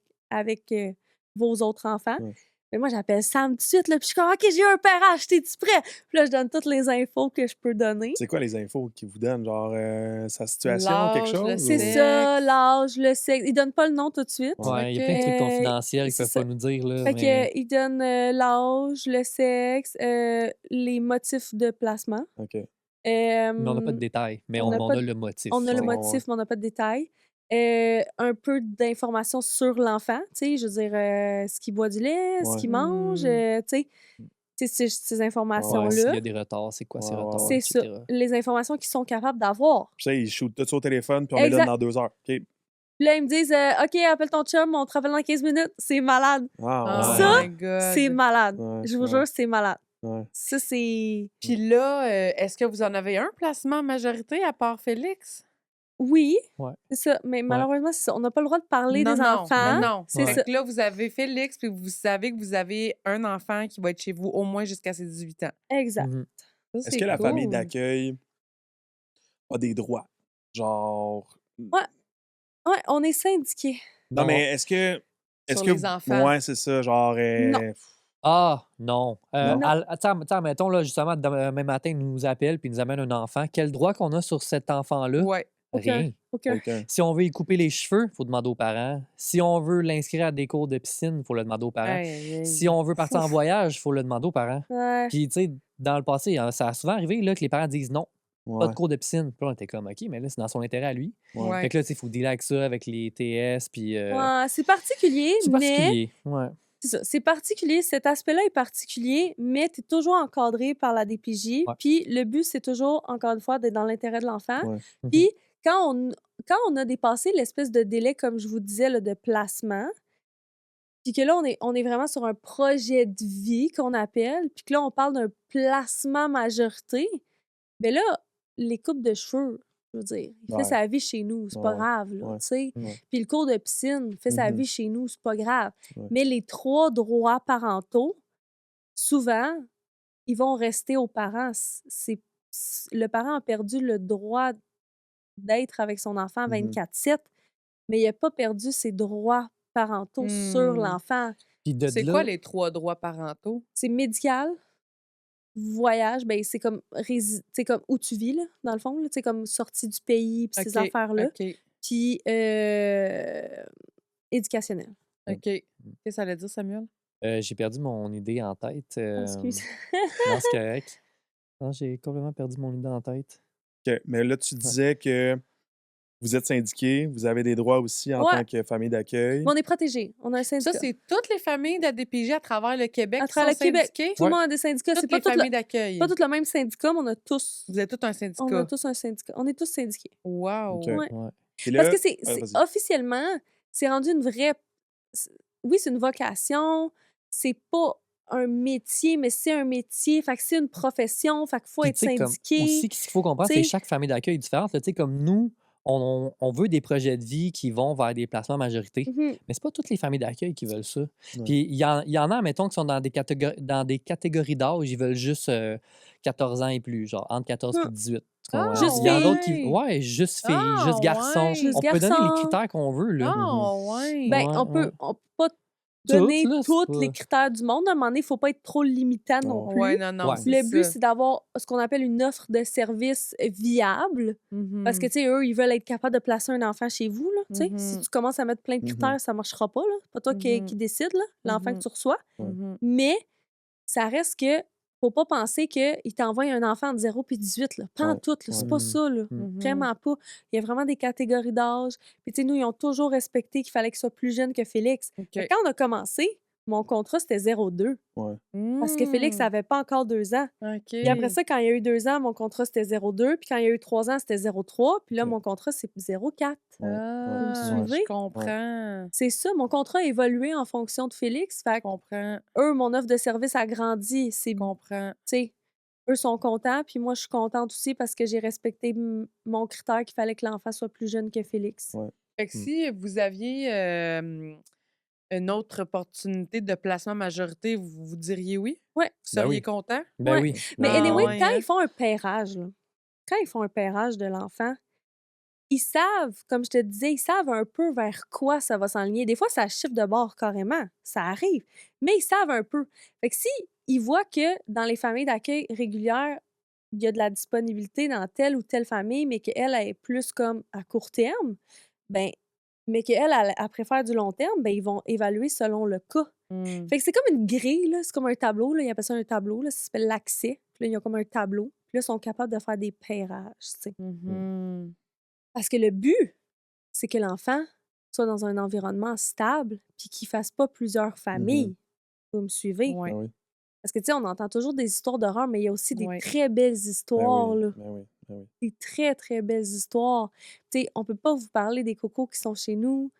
[SPEAKER 4] vos autres enfants.
[SPEAKER 2] Ouais.
[SPEAKER 4] Mais moi, j'appelle Sam tout de suite, là, puis je suis comme, OK, j'ai eu un pairage, t'es-tu prêt? Puis là, je donne toutes les infos que je peux donner.
[SPEAKER 2] C'est quoi les infos qu'ils vous donnent? Genre, sa situation, quelque
[SPEAKER 1] L'âge, le
[SPEAKER 2] chose?
[SPEAKER 4] C'est
[SPEAKER 2] ou-
[SPEAKER 1] sexe.
[SPEAKER 4] ça, l'âge, le sexe. Ils donnent pas le nom tout de suite.
[SPEAKER 3] Ouais, il y a
[SPEAKER 1] Ok.
[SPEAKER 3] plein de trucs confidentiels qu'ils
[SPEAKER 4] c'est
[SPEAKER 3] peuvent
[SPEAKER 4] ça.
[SPEAKER 3] pas nous dire, là.
[SPEAKER 4] Fait
[SPEAKER 3] mais-
[SPEAKER 4] qu'ils donnent l'âge, le sexe, les motifs de placement.
[SPEAKER 2] OK.
[SPEAKER 3] Mais on n'a pas de détails, mais
[SPEAKER 4] on
[SPEAKER 3] on,
[SPEAKER 4] n'a
[SPEAKER 3] on
[SPEAKER 4] pas
[SPEAKER 3] a
[SPEAKER 4] de-
[SPEAKER 3] le motif.
[SPEAKER 4] On a le
[SPEAKER 2] Ouais, ouais.
[SPEAKER 4] motif, mais on n'a pas de détails. Un peu d'informations sur l'enfant, tu sais, je veux dire, ce qu'il boit du lait, ce
[SPEAKER 2] Ouais.
[SPEAKER 4] qu'il mange, tu sais, ces
[SPEAKER 3] Ouais,
[SPEAKER 4] informations-là.
[SPEAKER 3] s'il y a des retards, c'est quoi ces
[SPEAKER 2] Ouais, ouais,
[SPEAKER 3] retards,
[SPEAKER 4] C'est ça,
[SPEAKER 3] etc.
[SPEAKER 4] les informations qu'ils sont capables d'avoir.
[SPEAKER 2] Puis ça, ils shootent tout ça au téléphone, puis on est là
[SPEAKER 4] Exact.
[SPEAKER 2] dans 2 heures. OK.
[SPEAKER 4] Puis là, ils me disent, OK, appelle ton chum, on te rappelle dans 15 minutes. C'est malade.
[SPEAKER 2] Ah,
[SPEAKER 1] Oh
[SPEAKER 2] ouais.
[SPEAKER 4] Ça,
[SPEAKER 1] my God.
[SPEAKER 4] C'est malade.
[SPEAKER 2] Ouais,
[SPEAKER 4] Je vous
[SPEAKER 2] ouais.
[SPEAKER 4] jure, c'est malade.
[SPEAKER 2] Ouais.
[SPEAKER 4] Ça, c'est...
[SPEAKER 1] Puis là, est-ce que vous en avez un placement en majorité à part Félix?
[SPEAKER 4] Oui,
[SPEAKER 3] Ouais.
[SPEAKER 4] c'est ça. Mais malheureusement, c'est ça. On n'a pas le droit de parler
[SPEAKER 1] Non,
[SPEAKER 4] des
[SPEAKER 1] non,
[SPEAKER 4] enfants.
[SPEAKER 1] non.
[SPEAKER 4] C'est
[SPEAKER 1] Fait
[SPEAKER 4] ça.
[SPEAKER 1] que là, vous avez Félix, puis vous savez que vous avez un enfant qui va être chez vous au moins jusqu'à ses 18 ans.
[SPEAKER 4] Exact.
[SPEAKER 3] Mhm.
[SPEAKER 1] Ça,
[SPEAKER 2] Est-ce
[SPEAKER 1] c'est
[SPEAKER 2] que la famille
[SPEAKER 1] cool.
[SPEAKER 2] d'accueil a des droits? Genre.
[SPEAKER 4] Ouais, on est syndiqués.
[SPEAKER 2] Non,
[SPEAKER 3] Non.
[SPEAKER 2] mais est-ce que.
[SPEAKER 1] Sur les enfants.
[SPEAKER 2] Ouais, c'est ça. Genre.
[SPEAKER 4] Non.
[SPEAKER 3] Ah, non.
[SPEAKER 2] Non.
[SPEAKER 3] Attends, mettons, là, justement, demain matin, il nous appelle puis il nous amène un enfant. Quel droit qu'on a sur cet enfant-là?
[SPEAKER 1] Ouais.
[SPEAKER 3] Rien.
[SPEAKER 4] Aucun.
[SPEAKER 2] Aucun.
[SPEAKER 3] Si on veut y couper les cheveux, il faut demander aux parents. Si on veut l'inscrire à des cours de piscine, il faut le demander aux parents.
[SPEAKER 1] Aïe, aïe, aïe.
[SPEAKER 3] Si on veut partir en voyage, il faut le demander aux parents.
[SPEAKER 4] Ouais.
[SPEAKER 3] Puis, tu sais, dans le passé, hein, ça a souvent arrivé là, que les parents disent non, pas
[SPEAKER 2] Ouais.
[SPEAKER 3] de cours de piscine. Puis là, on était comme, OK, mais là, c'est dans son intérêt à lui.
[SPEAKER 2] Ouais.
[SPEAKER 3] Fait que là, tu sais, il faut dealer avec ça, avec les TS, puis...
[SPEAKER 4] Ouais, c'est particulier,
[SPEAKER 3] c'est
[SPEAKER 4] mais...
[SPEAKER 3] particulier. Ouais.
[SPEAKER 4] C'est ça, c'est particulier. Cet aspect-là est particulier, mais tu es toujours encadré par la DPJ.
[SPEAKER 3] Ouais.
[SPEAKER 4] Puis le but, c'est toujours, encore une fois, d'être dans l'intérêt de l'enfant.
[SPEAKER 2] Ouais.
[SPEAKER 4] Puis quand on a dépassé l'espèce de délai, comme je vous disais, là, de placement, Puis que là, on est vraiment sur un projet de vie qu'on appelle, puis que là, on parle d'un placement majorité. Mais là, les coupes de cheveux, je veux dire, il fait
[SPEAKER 2] Ouais.
[SPEAKER 4] sa vie chez nous, c'est pas
[SPEAKER 2] Ouais.
[SPEAKER 4] grave, là,
[SPEAKER 2] Ouais.
[SPEAKER 4] tu sais.
[SPEAKER 2] Ouais.
[SPEAKER 4] Puis le cours de piscine, il fait sa
[SPEAKER 2] Mhm.
[SPEAKER 4] vie chez nous, c'est pas grave.
[SPEAKER 2] Ouais.
[SPEAKER 4] Mais les 3 droits parentaux, souvent, ils vont rester aux parents. Le parent a perdu le droit d'être avec son enfant
[SPEAKER 2] Mhm.
[SPEAKER 4] 24/7, mais il a pas perdu ses droits parentaux sur
[SPEAKER 1] Hmm.
[SPEAKER 4] l'enfant.
[SPEAKER 3] Puis de
[SPEAKER 1] C'est quoi
[SPEAKER 3] là,
[SPEAKER 1] les 3 droits parentaux?
[SPEAKER 4] C'est médical, voyage, ben c'est comme c'est comme où tu vis, là, dans le fond, là, tu sais, comme sortie du pays, puis ces
[SPEAKER 1] OK,
[SPEAKER 4] affaires-là.
[SPEAKER 1] OK,
[SPEAKER 4] Puis éducationnel.
[SPEAKER 1] OK. Qu'est-ce que ça allait dire, Samuel?
[SPEAKER 3] j'ai perdu mon idée en tête.
[SPEAKER 4] Ah, excuse.
[SPEAKER 3] Non, c'est correct. Non, j'ai complètement perdu mon idée en tête.
[SPEAKER 2] OK. Mais là, tu
[SPEAKER 3] Ouais.
[SPEAKER 2] disais que vous êtes syndiqué, vous avez des droits aussi en
[SPEAKER 4] Ouais.
[SPEAKER 2] tant que famille d'accueil.
[SPEAKER 4] Mais on est protégés. On a un
[SPEAKER 1] Ça,
[SPEAKER 4] syndicat.
[SPEAKER 1] c'est toutes les familles d'ADPJ à travers le Québec
[SPEAKER 4] À
[SPEAKER 1] qui sont
[SPEAKER 4] travers le Québec,
[SPEAKER 1] syndiquées?
[SPEAKER 4] tout le
[SPEAKER 3] Ouais.
[SPEAKER 4] monde a des syndicats. C'est
[SPEAKER 1] Toutes
[SPEAKER 4] pas
[SPEAKER 1] les
[SPEAKER 4] tout
[SPEAKER 1] familles
[SPEAKER 4] le,
[SPEAKER 1] d'accueil.
[SPEAKER 4] pas tout le même syndicat, mais on a tous.
[SPEAKER 1] Vous êtes tous un
[SPEAKER 4] On a
[SPEAKER 1] syndicat.
[SPEAKER 4] tous un syndicat. On est tous syndiqués.
[SPEAKER 1] Wow!
[SPEAKER 2] OK.
[SPEAKER 4] Ouais.
[SPEAKER 3] Ouais.
[SPEAKER 2] Et
[SPEAKER 4] Parce
[SPEAKER 2] là,
[SPEAKER 4] que c'est
[SPEAKER 2] vas-y.
[SPEAKER 4] officiellement, c'est rendu une vraie. Oui, c'est une vocation. C'est pas un métier, mais c'est un métier. Fait que c'est une profession. Fait qu'il faut
[SPEAKER 3] Puis,
[SPEAKER 4] être
[SPEAKER 3] tu sais, comme
[SPEAKER 4] syndiqué.
[SPEAKER 3] aussi, ce qu'il faut comprendre,
[SPEAKER 4] Tu
[SPEAKER 3] c'est que
[SPEAKER 4] sais,
[SPEAKER 3] chaque famille d'accueil est différente. là. Tu sais, comme nous, on veut des projets de vie qui vont vers des placements majorité.
[SPEAKER 4] mhm.
[SPEAKER 3] Mais c'est pas toutes les familles d'accueil qui veulent ça.
[SPEAKER 2] Ouais.
[SPEAKER 3] Puis il y en a, mettons, qui sont dans des catégories d'âge, ils veulent juste 14 ans et plus, genre entre 14 et
[SPEAKER 4] Ah,
[SPEAKER 3] 18.
[SPEAKER 1] Ah,
[SPEAKER 4] Juste
[SPEAKER 3] Il y en a d'autres
[SPEAKER 4] filles.
[SPEAKER 3] qui. Ouais, juste filles,
[SPEAKER 1] Ah,
[SPEAKER 3] juste garçons.
[SPEAKER 1] ouais.
[SPEAKER 4] Juste
[SPEAKER 3] On peut donner les
[SPEAKER 4] garçons.
[SPEAKER 3] critères qu'on veut, là.
[SPEAKER 1] Ah, ouais.
[SPEAKER 4] Ben,
[SPEAKER 3] Ouais,
[SPEAKER 4] on peut pas
[SPEAKER 3] Toutes,
[SPEAKER 4] donner
[SPEAKER 3] là, c'est
[SPEAKER 4] tous les
[SPEAKER 3] pas.
[SPEAKER 4] critères du monde. À un moment donné, il faut pas être trop limitant non
[SPEAKER 2] Non.
[SPEAKER 4] plus.
[SPEAKER 1] Ouais, non,
[SPEAKER 3] Ouais.
[SPEAKER 1] c'est
[SPEAKER 4] Le but,
[SPEAKER 1] ça.
[SPEAKER 4] c'est d'avoir ce qu'on appelle une offre de service viable. Parce que,
[SPEAKER 1] Mhm.
[SPEAKER 4] tu sais, eux, ils veulent être capables de placer un enfant chez vous, là, tu sais. Si
[SPEAKER 1] Mhm.
[SPEAKER 4] tu commences à mettre plein de
[SPEAKER 2] Mhm.
[SPEAKER 4] critères, ça marchera pas, là. C'est pas toi qui
[SPEAKER 1] Mhm.
[SPEAKER 4] décide, là, l'enfant que
[SPEAKER 1] Mhm.
[SPEAKER 4] tu reçois.
[SPEAKER 2] Ouais.
[SPEAKER 1] Mhm.
[SPEAKER 4] Mais ça reste que faut pas penser qu'ils t'envoient un enfant de 0 puis 18, là. Pas en
[SPEAKER 2] Ouais.
[SPEAKER 4] tout, là. C'est pas
[SPEAKER 3] Mhm.
[SPEAKER 4] ça, là.
[SPEAKER 1] Mhm.
[SPEAKER 4] Vraiment pas. Il y a vraiment des catégories d'âge. Puis, tu sais, nous, ils ont toujours respecté qu'il fallait qu'il soit plus jeune que Félix.
[SPEAKER 1] OK.
[SPEAKER 4] Fait que quand on a commencé, mon contrat, c'était 0,2.
[SPEAKER 2] Ouais.
[SPEAKER 4] Parce que Félix
[SPEAKER 1] Hmm.
[SPEAKER 4] n'avait pas encore 2 ans.
[SPEAKER 1] OK.
[SPEAKER 4] Puis après ça, quand il y a eu 2 ans, mon contrat, c'était 0,2. Puis quand il y a eu 3 ans, c'était 0,3. Puis là,
[SPEAKER 2] OK.
[SPEAKER 4] mon contrat, c'est 0,4.
[SPEAKER 2] Ouais. Ouais.
[SPEAKER 1] Ah,
[SPEAKER 4] Vous me
[SPEAKER 1] je
[SPEAKER 4] suivez?
[SPEAKER 1] comprends.
[SPEAKER 4] C'est ça, mon contrat a évolué en fonction de Félix. Fait
[SPEAKER 1] Je
[SPEAKER 4] que
[SPEAKER 1] comprends.
[SPEAKER 4] eux, mon offre de service a grandi. C'est,
[SPEAKER 1] Je
[SPEAKER 4] tu
[SPEAKER 1] comprends.
[SPEAKER 4] sais, eux sont contents. Puis moi, je suis contente aussi parce que j'ai respecté mon critère qu'il fallait que l'enfant soit plus jeune que Félix.
[SPEAKER 2] Ouais.
[SPEAKER 1] Fait que
[SPEAKER 3] Mm.
[SPEAKER 1] si vous aviez une autre opportunité de placement majorité, vous diriez oui?
[SPEAKER 4] Ouais.
[SPEAKER 1] Vous
[SPEAKER 3] Ben
[SPEAKER 1] seriez
[SPEAKER 3] oui.
[SPEAKER 1] content?
[SPEAKER 3] Ben
[SPEAKER 4] Ouais.
[SPEAKER 3] oui.
[SPEAKER 4] Mais
[SPEAKER 3] Ben oui.
[SPEAKER 4] anyway,
[SPEAKER 1] ouais,
[SPEAKER 4] quand
[SPEAKER 1] hein?
[SPEAKER 4] ils font un pairage, là, quand ils font un pairage de l'enfant, ils savent, comme je te disais, ils savent un peu vers quoi ça va s'enligner. Des fois, ça chiffre de bord carrément. Ça arrive. Mais ils savent un peu. Fait que si ils voient que dans les familles d'accueil régulières, il y a de la disponibilité dans telle ou telle famille, mais qu'elle elle est plus comme à court terme, ben, mais qu'elle, elle préfère du long terme, ben, ils vont évaluer selon le cas.
[SPEAKER 1] Hmm.
[SPEAKER 4] Fait que c'est comme une grille, là. C'est comme un tableau, là. Ils appellent ça un tableau, là. Ça s'appelle l'accès. Puis là, ils ont comme un tableau. Puis là, ils sont capables de faire des pairages, tu sais.
[SPEAKER 1] Mhm.
[SPEAKER 4] Parce que le but, c'est que l'enfant soit dans un environnement stable puis qu'il fasse pas plusieurs familles. Vous me suivez?
[SPEAKER 1] Ouais.
[SPEAKER 2] Ben oui.
[SPEAKER 4] Parce que, tu sais, on entend toujours des histoires d'horreur, mais il y a aussi des
[SPEAKER 1] Ouais.
[SPEAKER 4] très belles
[SPEAKER 2] Ben
[SPEAKER 4] histoires,
[SPEAKER 2] oui.
[SPEAKER 4] là.
[SPEAKER 2] Ben oui. Ben oui.
[SPEAKER 4] Des très, très belles histoires. Tu sais, on peut pas vous parler des cocos qui sont chez nous,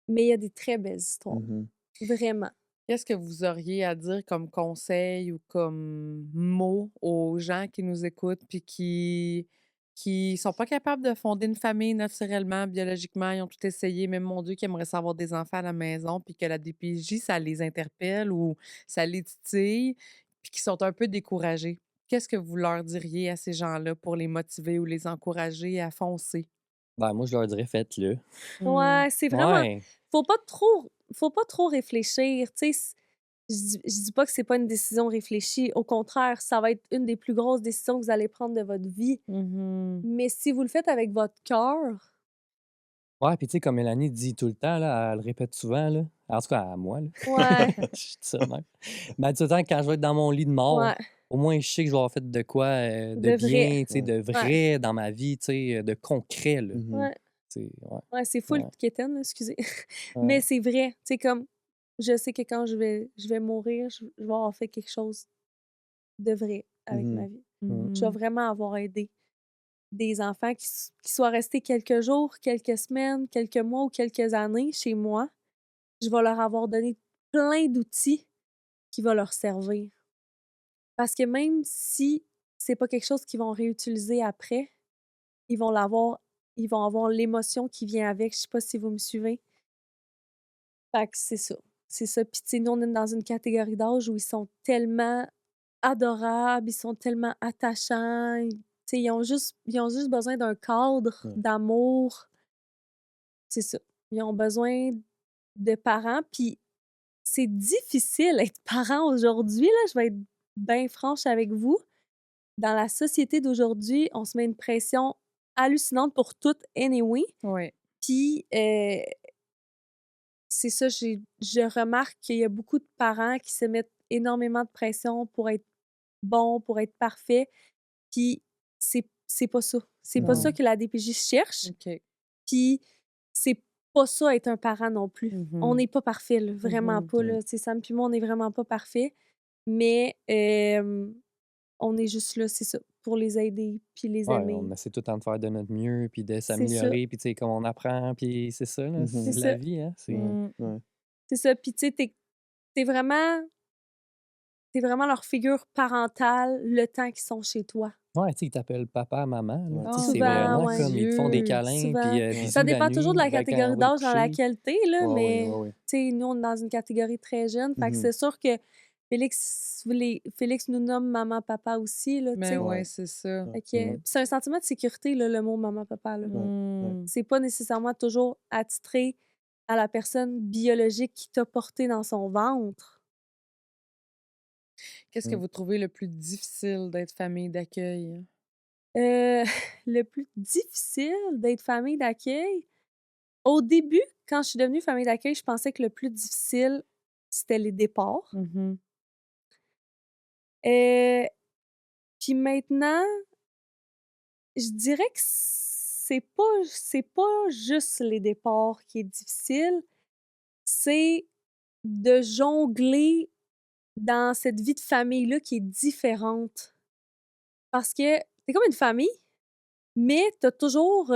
[SPEAKER 4] mais il y a des très belles histoires.
[SPEAKER 2] Mhm.
[SPEAKER 4] Vraiment.
[SPEAKER 1] Qu'est-ce que vous auriez à dire comme conseil ou comme mot aux gens qui nous écoutent puis qui sont pas capables de fonder une famille naturellement, biologiquement, ils ont tout essayé, même mon Dieu, qui aimeraient ça avoir des enfants à la maison, puis que la DPJ, ça les interpelle ou ça les titille, puis qui sont un peu découragés. Qu'est-ce que vous leur diriez à ces gens-là pour les motiver ou les encourager à foncer?
[SPEAKER 3] Ben, moi, je leur dirais, faites-le.
[SPEAKER 4] Ouais, c'est vraiment.
[SPEAKER 3] Ouais.
[SPEAKER 4] Faut pas trop réfléchir. Tu sais, je dis pas que c'est pas une décision réfléchie. Au contraire, ça va être une des plus grosses décisions que vous allez prendre de votre vie.
[SPEAKER 1] Mhm.
[SPEAKER 4] Mais si vous le faites avec votre cœur,
[SPEAKER 3] Ouais, puis tu sais, comme Mélanie dit tout le temps, là, elle le répète souvent, là. En tout cas, à moi, là.
[SPEAKER 4] ouais,
[SPEAKER 3] Je dis ça de même. Mais elle dit tout le temps, quand je vais être dans mon lit de mort,
[SPEAKER 4] ouais,
[SPEAKER 3] au moins, je sais que je vais avoir fait de quoi de
[SPEAKER 4] de vrai.
[SPEAKER 3] bien, tu sais,
[SPEAKER 2] Ouais.
[SPEAKER 3] de vrai dans ma vie, tu sais, de concret, là.
[SPEAKER 2] Mhm.
[SPEAKER 4] Ouais,
[SPEAKER 3] Tu sais, ouais.
[SPEAKER 4] ouais, c'est full
[SPEAKER 3] Ouais.
[SPEAKER 4] quétaine, là, excusez.
[SPEAKER 3] Ouais.
[SPEAKER 4] Mais c'est vrai. Tu sais, comme je sais que quand je vais mourir, je vais avoir fait quelque chose de vrai avec
[SPEAKER 2] Mhm.
[SPEAKER 4] ma vie.
[SPEAKER 3] Mm.
[SPEAKER 4] Je vais
[SPEAKER 1] Mhm.
[SPEAKER 4] vraiment avoir aidé des enfants qui soient restés quelques jours, quelques semaines, quelques mois ou quelques années chez moi. Je vais leur avoir donné plein d'outils qui va leur servir. Parce que même si c'est pas quelque chose qu'ils vont réutiliser après, ils vont avoir l'émotion qui vient avec. Je sais pas si vous me suivez? Fait que c'est ça. C'est ça. Puis, tu sais, nous, on est dans une catégorie d'âge où ils sont tellement adorables, ils sont tellement attachants. Tu sais, ils ont juste besoin d'un cadre
[SPEAKER 2] Ouais.
[SPEAKER 4] d'amour. C'est ça. Ils ont besoin de parents. Puis, c'est difficile d'être parent aujourd'hui, là. Je vais être bien franche avec vous. Dans la société d'aujourd'hui, on se met une pression hallucinante pour tout anyway.
[SPEAKER 1] Oui.
[SPEAKER 4] Puis, c'est ça, je remarque qu'il y a beaucoup de parents qui se mettent énormément de pression pour être bons, pour être parfaits. Puis, c'est pas ça. C'est pas ça
[SPEAKER 1] Non.
[SPEAKER 4] que la DPJ cherche.
[SPEAKER 1] OK.
[SPEAKER 4] Puis, c'est pas ça être un parent non plus. On
[SPEAKER 1] Mhm.
[SPEAKER 4] n'est pas parfait, là, vraiment
[SPEAKER 1] Mhm.
[SPEAKER 4] pas. Là. Tu sais, Sam puis moi, on n'est vraiment pas parfait. Mais on est juste là, c'est ça, pour les aider puis les
[SPEAKER 3] Ouais,
[SPEAKER 4] aimer.
[SPEAKER 3] on essaie tout le temps de faire de notre mieux, puis de
[SPEAKER 4] C'est ça,
[SPEAKER 3] s'améliorer, puis tu sais, comme on apprend, puis c'est ça, là,
[SPEAKER 2] Mhm.
[SPEAKER 4] c'est
[SPEAKER 3] c'est
[SPEAKER 4] ça,
[SPEAKER 3] la vie, hein. C'est...
[SPEAKER 2] Ouais,
[SPEAKER 1] Mm.
[SPEAKER 2] ouais.
[SPEAKER 4] c'est ça. Puis tu sais, t'es vraiment leur figure parentale le temps qu'ils sont chez toi.
[SPEAKER 3] Ouais, tu sais, ils t'appellent papa, maman, là.
[SPEAKER 2] Ouais.
[SPEAKER 3] Tu sais,
[SPEAKER 1] Oh
[SPEAKER 3] c'est
[SPEAKER 1] mon
[SPEAKER 4] Souvent,
[SPEAKER 3] vraiment
[SPEAKER 4] ouais.
[SPEAKER 3] comme, ils te font des
[SPEAKER 1] Dieu.
[SPEAKER 3] câlins,
[SPEAKER 4] Souvent.
[SPEAKER 3] puis
[SPEAKER 2] Ouais.
[SPEAKER 3] bisous
[SPEAKER 4] Ça
[SPEAKER 3] la
[SPEAKER 4] dépend toujours de
[SPEAKER 3] nuit,
[SPEAKER 4] la
[SPEAKER 3] ben, quand on
[SPEAKER 4] catégorie
[SPEAKER 3] va te
[SPEAKER 4] d'âge dans
[SPEAKER 3] coucher.
[SPEAKER 4] laquelle t'es, là,
[SPEAKER 2] Ouais, ouais,
[SPEAKER 4] mais
[SPEAKER 2] ouais, ouais.
[SPEAKER 4] tu sais, nous, on est dans une catégorie très jeune. Fait que
[SPEAKER 2] Mhm.
[SPEAKER 4] c'est sûr que Félix nous nomme maman, papa aussi, là, tu
[SPEAKER 1] Mais
[SPEAKER 4] sais.
[SPEAKER 1] ouais,
[SPEAKER 2] Ouais.
[SPEAKER 1] c'est ça.
[SPEAKER 2] Ouais.
[SPEAKER 4] Fait que,
[SPEAKER 3] Mhm.
[SPEAKER 4] c'est un sentiment de sécurité, là, le mot maman, papa, là.
[SPEAKER 2] Ouais. Ouais.
[SPEAKER 1] Mm.
[SPEAKER 4] C'est pas nécessairement toujours attitré à la personne biologique qui t'a porté dans son ventre.
[SPEAKER 1] Qu'est-ce que
[SPEAKER 2] Mm.
[SPEAKER 1] vous trouvez le plus difficile d'être famille d'accueil?
[SPEAKER 4] Euh, le plus difficile d'être famille d'accueil, au début, quand je suis devenue famille d'accueil, je pensais que le plus difficile, c'était les départs.
[SPEAKER 1] Mhm.
[SPEAKER 4] Euh, Puis maintenant, je dirais que c'est pas juste les départs qui est difficile, c'est de jongler dans cette vie de famille-là qui est différente. Parce que c'est comme une famille, mais t'as toujours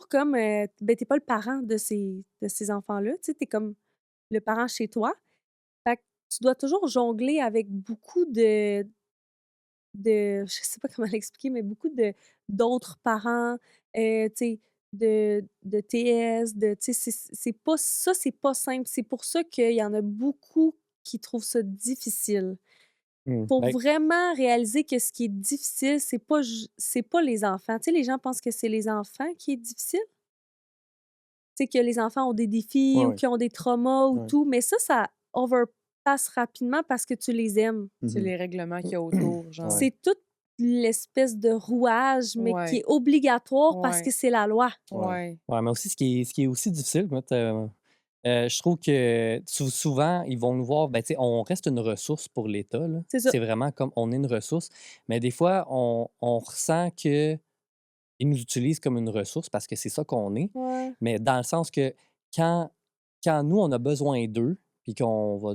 [SPEAKER 4] comme, ben, t'es pas le parent de ces enfants-là, tu sais, tu comme le parent chez toi. Fait que tu dois toujours jongler avec beaucoup je sais pas comment l'expliquer, mais beaucoup d'autres parents, tu sais, de TS, tu sais, c'est pas simple. C'est pour ça qu'il y en a beaucoup qui trouvent ça difficile. Pour
[SPEAKER 3] Ben,
[SPEAKER 4] vraiment réaliser que ce qui est difficile, c'est pas les enfants. Tu sais, les gens pensent que c'est les enfants qui est difficile. Tu sais, que les enfants ont des défis
[SPEAKER 2] Ouais,
[SPEAKER 4] ou
[SPEAKER 2] ouais.
[SPEAKER 4] qu'ils ont des traumas ou
[SPEAKER 2] Ouais.
[SPEAKER 4] tout, mais ça overpasse rapidement parce que tu les aimes.
[SPEAKER 1] C'est
[SPEAKER 2] Mhm.
[SPEAKER 1] les règlements qu'il y a autour, genre.
[SPEAKER 2] Ouais.
[SPEAKER 4] C'est toute l'espèce de rouage, mais qui
[SPEAKER 1] Ouais.
[SPEAKER 4] est obligatoire parce
[SPEAKER 1] Ouais.
[SPEAKER 4] que c'est la loi.
[SPEAKER 1] Ouais.
[SPEAKER 3] ouais, mais aussi, ce qui est aussi difficile, moi, je trouve que souvent, ils vont nous voir, ben, tu sais, on reste une ressource pour l'État, là.
[SPEAKER 4] C'est ça.
[SPEAKER 3] C'est vraiment comme on est une ressource, mais des fois, on ressent qu'ils nous utilisent comme une ressource parce que c'est ça qu'on est,
[SPEAKER 4] Ouais.
[SPEAKER 3] mais dans le sens que quand, quand nous, on a besoin d'eux, puis qu'on va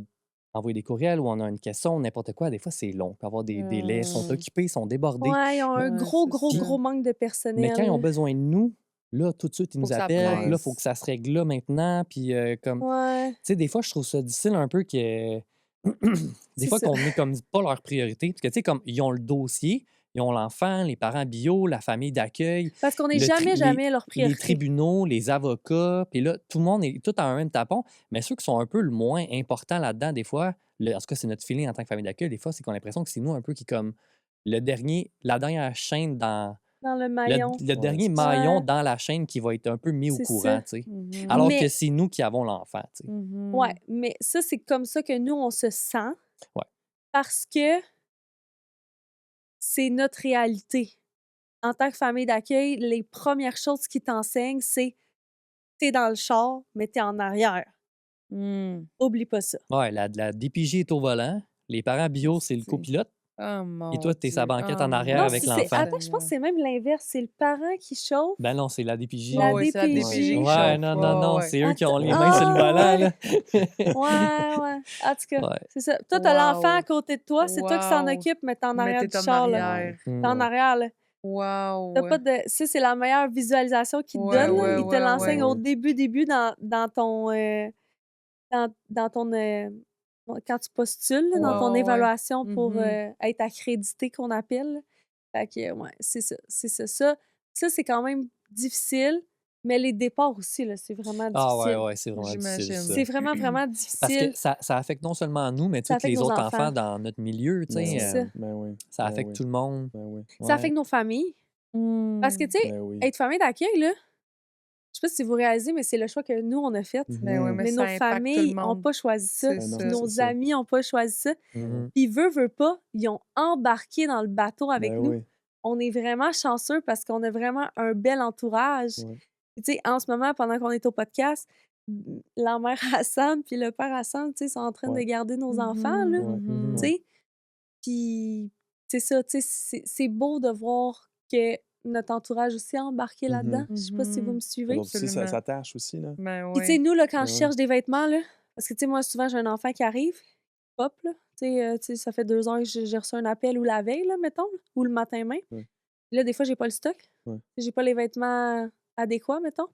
[SPEAKER 3] envoyer des courriels ou on a une question, n'importe quoi, des fois, c'est long. Il peut y avoir des délais, ils sont
[SPEAKER 1] Mm.
[SPEAKER 3] occupés, ils sont débordés.
[SPEAKER 4] Ouais, ils ont un
[SPEAKER 3] Mais,
[SPEAKER 1] Ouais,
[SPEAKER 4] gros,
[SPEAKER 1] c'est
[SPEAKER 4] gros,
[SPEAKER 1] ça.
[SPEAKER 4] gros manque de
[SPEAKER 3] mais quand ils ont
[SPEAKER 4] personnel.
[SPEAKER 3] besoin de nous, là, tout de suite, ils
[SPEAKER 1] Faut
[SPEAKER 3] nous
[SPEAKER 1] que ça
[SPEAKER 3] appellent, puis là, il faut
[SPEAKER 1] presse.
[SPEAKER 3] que ça se règle là maintenant, puis comme...
[SPEAKER 4] Ouais,
[SPEAKER 3] Tu sais, des fois, je trouve ça difficile un peu que... des
[SPEAKER 4] c'est
[SPEAKER 3] fois
[SPEAKER 4] ça.
[SPEAKER 3] qu'on est comme pas leur priorité. Parce que, tu sais, comme ils ont le dossier, ils ont l'enfant, les parents bio, la famille d'accueil,
[SPEAKER 4] Parce qu'on n'est
[SPEAKER 3] le tri-
[SPEAKER 4] jamais leur
[SPEAKER 3] les
[SPEAKER 4] priorité.
[SPEAKER 3] tribunaux, les avocats, puis là, tout le monde est tout à un même tapon. Mais ceux qui sont un peu le moins importants là-dedans, des fois, en tout cas, c'est notre feeling en tant que famille d'accueil, des fois, c'est qu'on a l'impression que c'est nous un peu qui, comme, la dernière chaîne dans...
[SPEAKER 4] Dans le
[SPEAKER 3] Le,
[SPEAKER 4] maillon.
[SPEAKER 3] le
[SPEAKER 2] Ouais,
[SPEAKER 3] dernier
[SPEAKER 2] c'est ça.
[SPEAKER 3] maillon
[SPEAKER 4] Ouais,
[SPEAKER 3] dans la chaîne qui va être un peu mis au
[SPEAKER 4] c'est
[SPEAKER 3] courant,
[SPEAKER 4] ça.
[SPEAKER 3] tu sais.
[SPEAKER 1] Mhm.
[SPEAKER 3] Alors que
[SPEAKER 4] Mais,
[SPEAKER 3] c'est nous qui avons l'enfant, tu sais.
[SPEAKER 4] ouais,
[SPEAKER 1] Mhm.
[SPEAKER 4] mais ça, c'est comme ça que nous, on se sent
[SPEAKER 3] Ouais.
[SPEAKER 4] parce que c'est notre réalité. En tant que famille d'accueil, les premières choses qu'ils t'enseignent, c'est t'es dans le char, mais t'es en arrière.
[SPEAKER 1] Mm.
[SPEAKER 4] Oublie pas ça.
[SPEAKER 3] Ouais, la DPJ est au volant. Les parents bio, c'est le
[SPEAKER 1] Asti.
[SPEAKER 3] copilote.
[SPEAKER 1] Oh
[SPEAKER 3] Et
[SPEAKER 1] mon
[SPEAKER 3] toi, t'es sa
[SPEAKER 1] Dieu.
[SPEAKER 3] banquette
[SPEAKER 1] Oh
[SPEAKER 3] en arrière
[SPEAKER 4] Non,
[SPEAKER 1] mon
[SPEAKER 3] avec l'enfant.
[SPEAKER 4] attends, je pense que
[SPEAKER 1] Seigneur.
[SPEAKER 4] c'est même l'inverse. C'est le parent qui chauffe,
[SPEAKER 3] Ben non, c'est la DPJ.
[SPEAKER 4] la
[SPEAKER 1] Ah oui, c'est la DPJ
[SPEAKER 4] DPJ.
[SPEAKER 1] qui
[SPEAKER 3] Ouais,
[SPEAKER 1] chauffe.
[SPEAKER 3] non,
[SPEAKER 1] Ouais,
[SPEAKER 3] non, non,
[SPEAKER 1] ouais.
[SPEAKER 3] c'est eux qui ont les
[SPEAKER 4] Attends,
[SPEAKER 3] mains sur le volant,
[SPEAKER 4] ouais.
[SPEAKER 3] là.
[SPEAKER 4] Ouais. En tout cas,
[SPEAKER 3] Ouais.
[SPEAKER 4] c'est ça. Toi, t'as l'enfant à
[SPEAKER 1] Wow.
[SPEAKER 4] côté de toi, c'est toi qui s'en
[SPEAKER 1] Wow.
[SPEAKER 4] occupe, mais t'es en
[SPEAKER 1] Mais
[SPEAKER 4] arrière
[SPEAKER 1] t'es
[SPEAKER 4] du
[SPEAKER 1] en
[SPEAKER 4] char, là.
[SPEAKER 1] arrière.
[SPEAKER 4] T'es en
[SPEAKER 3] Mm.
[SPEAKER 4] arrière, là. T'as
[SPEAKER 1] Wow.
[SPEAKER 4] pas de... Ça, c'est la meilleure visualisation qu'il te
[SPEAKER 1] Ouais,
[SPEAKER 4] donne, là.
[SPEAKER 1] ouais,
[SPEAKER 4] Il te
[SPEAKER 1] ouais,
[SPEAKER 4] l'enseigne
[SPEAKER 1] ouais.
[SPEAKER 4] au début dans ton dans ton quand tu postules là, dans ton
[SPEAKER 1] Ouais.
[SPEAKER 4] évaluation pour
[SPEAKER 1] Mhm.
[SPEAKER 4] être accrédité qu'on appelle. Là. Fait que ouais, c'est ça, c'est ça. Ça, c'est quand même difficile, mais les départs aussi, là, c'est vraiment
[SPEAKER 3] Ah ouais,
[SPEAKER 4] difficile.
[SPEAKER 3] ouais, c'est vraiment difficile,
[SPEAKER 1] J'imagine.
[SPEAKER 3] ça.
[SPEAKER 4] C'est vraiment, vraiment
[SPEAKER 3] Parce que
[SPEAKER 4] difficile.
[SPEAKER 3] ça affecte non seulement nous, mais
[SPEAKER 4] Ça
[SPEAKER 3] tous
[SPEAKER 4] affecte
[SPEAKER 3] les
[SPEAKER 4] nos
[SPEAKER 3] autres
[SPEAKER 4] enfants.
[SPEAKER 3] enfants dans notre milieu, tu
[SPEAKER 2] Ben
[SPEAKER 4] C'est
[SPEAKER 3] sais.
[SPEAKER 2] oui,
[SPEAKER 4] ça.
[SPEAKER 2] ben oui,
[SPEAKER 3] Ça
[SPEAKER 2] ben
[SPEAKER 3] affecte
[SPEAKER 2] oui,
[SPEAKER 3] tout le monde.
[SPEAKER 2] ben oui,
[SPEAKER 4] Ça
[SPEAKER 3] Ouais.
[SPEAKER 4] affecte nos familles. Parce que,
[SPEAKER 1] Hmm.
[SPEAKER 4] tu sais,
[SPEAKER 2] ben oui.
[SPEAKER 4] être famille d'accueil, là, je sais pas si vous réalisez, mais c'est le choix que nous, on a fait.
[SPEAKER 1] Ben oui,
[SPEAKER 2] Mhm.
[SPEAKER 1] mais
[SPEAKER 4] Mais
[SPEAKER 1] ça
[SPEAKER 4] nos
[SPEAKER 1] impacte tout le
[SPEAKER 4] familles n'ont
[SPEAKER 1] monde.
[SPEAKER 4] pas choisi ça.
[SPEAKER 1] C'est
[SPEAKER 2] Ben non,
[SPEAKER 1] ça.
[SPEAKER 2] c'est
[SPEAKER 4] Nos
[SPEAKER 2] ça.
[SPEAKER 4] amis n'ont pas choisi ça.
[SPEAKER 3] Mhm.
[SPEAKER 4] Puis, veut pas, ils ont embarqué dans le bateau avec
[SPEAKER 2] Ben
[SPEAKER 4] nous.
[SPEAKER 2] oui,
[SPEAKER 4] On est vraiment chanceux parce qu'on a vraiment un bel entourage.
[SPEAKER 2] ouais.
[SPEAKER 4] Puis, tu sais, en ce moment, pendant qu'on est au podcast, la mère Hassan puis le père Hassan, tu sais, sont en train de
[SPEAKER 2] Ouais.
[SPEAKER 4] garder nos enfants,
[SPEAKER 1] Mhm,
[SPEAKER 4] là,
[SPEAKER 2] Ouais,
[SPEAKER 1] mhm.
[SPEAKER 4] tu
[SPEAKER 2] ouais.
[SPEAKER 4] sais. Puis, c'est ça, tu sais, c'est beau de voir que notre entourage aussi a embarqué là-dedans.
[SPEAKER 2] Mhm.
[SPEAKER 4] Je sais pas si vous me
[SPEAKER 2] Les
[SPEAKER 4] suivez.
[SPEAKER 2] autres aussi,
[SPEAKER 1] Absolument.
[SPEAKER 2] ça tâche aussi, là.
[SPEAKER 1] Ben
[SPEAKER 4] Puis, tu sais,
[SPEAKER 1] oui.
[SPEAKER 4] nous, là, quand
[SPEAKER 2] Ben
[SPEAKER 4] je
[SPEAKER 2] oui.
[SPEAKER 4] cherche des vêtements, là, parce que, tu sais, moi, souvent, j'ai un enfant qui arrive, hop, là, tu sais, ça fait 2 heures que j'ai reçu un appel ou la veille, là, mettons, là, ou le matin même.
[SPEAKER 2] Ouais.
[SPEAKER 4] Puis là, des fois, j'ai pas le stock.
[SPEAKER 2] Ouais.
[SPEAKER 4] J'ai pas les vêtements adéquats, mettons.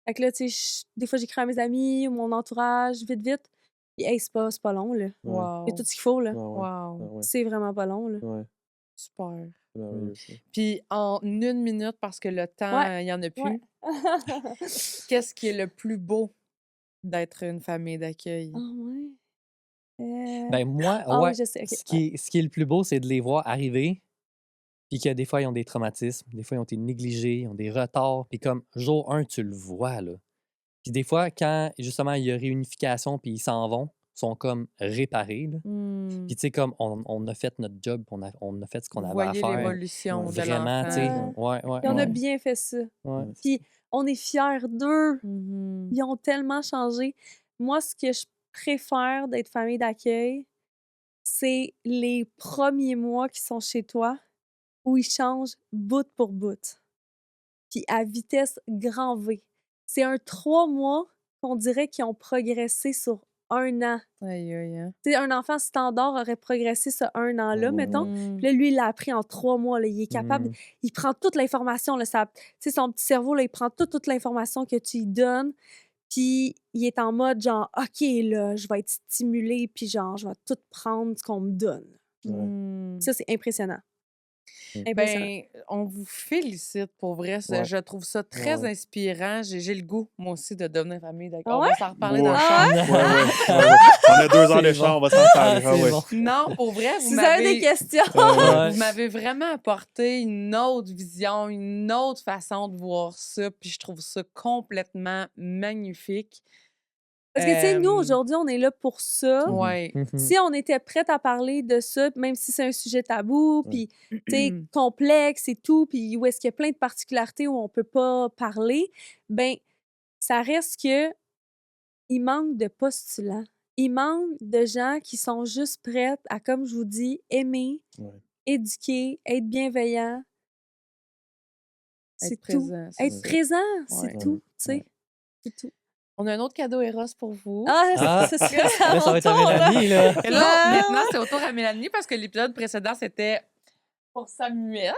[SPEAKER 4] Fait que là, tu sais, des fois, j'écris à mes amis ou mon entourage, vite, vite. Puis, hey, c'est pas long, là.
[SPEAKER 2] Ouais.
[SPEAKER 4] Il y a
[SPEAKER 1] Wow.
[SPEAKER 4] tout ce qu'il faut, là.
[SPEAKER 2] Ah ouais. Ah
[SPEAKER 1] Wow.
[SPEAKER 2] ouais.
[SPEAKER 4] C'est vraiment pas long, là.
[SPEAKER 2] Ouais.
[SPEAKER 1] Super.
[SPEAKER 2] C'est merveilleux, ça.
[SPEAKER 1] Puis en 1 minute, parce que le temps,
[SPEAKER 4] Ouais,
[SPEAKER 1] il n'y en a
[SPEAKER 4] ouais.
[SPEAKER 1] plus, qu'est-ce qui est le plus beau d'être une famille d'accueil?
[SPEAKER 4] Ah ouais.
[SPEAKER 3] Ben moi,
[SPEAKER 4] Ah oui,
[SPEAKER 3] ouais,
[SPEAKER 4] je sais, OK,
[SPEAKER 3] ce
[SPEAKER 4] ouais.
[SPEAKER 3] qui est le plus beau, c'est de les voir arriver, puis que des fois, ils ont des traumatismes, des fois, ils ont été négligés, ils ont des retards, puis comme jour 1, tu le vois, là. Puis des fois, quand justement il y a réunification, puis ils s'en vont, ils sont comme réparés, là.
[SPEAKER 1] Hmm.
[SPEAKER 3] Puis tu sais, comme on a fait notre job, on a fait ce qu'on
[SPEAKER 1] Vous
[SPEAKER 3] avait à
[SPEAKER 1] voyez
[SPEAKER 3] faire.
[SPEAKER 1] l'évolution
[SPEAKER 2] Ouais.
[SPEAKER 1] de
[SPEAKER 3] Vraiment, tu sais.
[SPEAKER 1] l'enfant.
[SPEAKER 3] Ouais, ouais,
[SPEAKER 4] Puis on a
[SPEAKER 3] ouais.
[SPEAKER 4] bien fait ça.
[SPEAKER 3] Ouais.
[SPEAKER 2] Ouais.
[SPEAKER 4] Puis on est fiers d'eux.
[SPEAKER 1] Mhm.
[SPEAKER 4] Ils ont tellement changé. Moi, ce que je préfère d'être famille d'accueil, c'est les premiers mois qui sont chez toi, où ils changent bout pour bout, puis à vitesse grand V. C'est un 3 mois qu'on dirait qu'ils ont progressé sur 1 an.
[SPEAKER 1] Aïe, aïe, hein.
[SPEAKER 4] Tu sais, un enfant standard aurait progressé ce 1 an-là, mettons.
[SPEAKER 1] Hmm.
[SPEAKER 4] Puis là, lui, il l'a appris en 3 mois. Là. Il est capable,
[SPEAKER 3] Mhm.
[SPEAKER 4] il prend toute l'information. Là, tu sais, son petit cerveau, là, il prend toute l'information que tu lui donnes. Puis il est en mode genre, OK, là, je vais être stimulé, puis genre, je vais tout prendre ce qu'on me donne.
[SPEAKER 2] Ouais.
[SPEAKER 1] Hmm.
[SPEAKER 4] Ça, c'est impressionnant.
[SPEAKER 2] Mm.
[SPEAKER 4] Impressionnant.
[SPEAKER 1] Ben, on vous félicite pour vrai.
[SPEAKER 2] Ouais.
[SPEAKER 1] Je trouve ça très
[SPEAKER 2] Ouais.
[SPEAKER 1] inspirant. J'ai le goût, moi aussi, de devenir famille d'accueil.
[SPEAKER 4] Ah
[SPEAKER 1] On
[SPEAKER 4] ouais?
[SPEAKER 1] va s'en reparler
[SPEAKER 2] Ouais.
[SPEAKER 1] dans le
[SPEAKER 4] Ah
[SPEAKER 1] char.
[SPEAKER 2] Ouais, ouais, ouais, ouais. On a 2 heures de
[SPEAKER 3] C'est
[SPEAKER 2] char,
[SPEAKER 3] bon.
[SPEAKER 2] on va s'en
[SPEAKER 3] Ah,
[SPEAKER 2] faire. Ah
[SPEAKER 3] c'est
[SPEAKER 2] ouais.
[SPEAKER 3] bon.
[SPEAKER 1] Non, pour vrai,
[SPEAKER 4] Si vous avez des questions,
[SPEAKER 3] Ouais.
[SPEAKER 1] vous m'avez vraiment apporté une autre vision, une autre façon de voir ça, puis je trouve ça complètement magnifique.
[SPEAKER 4] parce que, tu sais, nous,
[SPEAKER 1] Euh,
[SPEAKER 4] aujourd'hui, on est là pour ça.
[SPEAKER 1] ouais.
[SPEAKER 3] Mhm.
[SPEAKER 4] Si on était prête à parler de ça, même si c'est un sujet tabou,
[SPEAKER 2] Ouais.
[SPEAKER 4] puis, tu sais, complexe et tout, puis où est-ce qu'il y a plein de particularités où on peut pas parler, ben ça reste que il manque de postulants. Il manque de gens qui sont juste prêtes à, comme je vous dis, aimer,
[SPEAKER 2] Ouais.
[SPEAKER 4] éduquer, être bienveillants.
[SPEAKER 1] Être
[SPEAKER 4] C'est tout.
[SPEAKER 1] présent, c'est
[SPEAKER 4] Être
[SPEAKER 1] ça.
[SPEAKER 4] présent, c'est
[SPEAKER 1] Ouais.
[SPEAKER 4] tout, tu sais.
[SPEAKER 2] Ouais.
[SPEAKER 4] C'est tout.
[SPEAKER 1] On a un autre cadeau Eros pour vous.
[SPEAKER 4] Ah,
[SPEAKER 3] Ah,
[SPEAKER 4] ce serait à
[SPEAKER 3] là, ça
[SPEAKER 4] mon
[SPEAKER 3] va être à
[SPEAKER 4] tour, là.
[SPEAKER 3] Mélanie, là.
[SPEAKER 1] Et là,
[SPEAKER 4] Ah.
[SPEAKER 1] maintenant, c'est au tour à Mélanie parce que l'épisode précédent, c'était pour Samuel.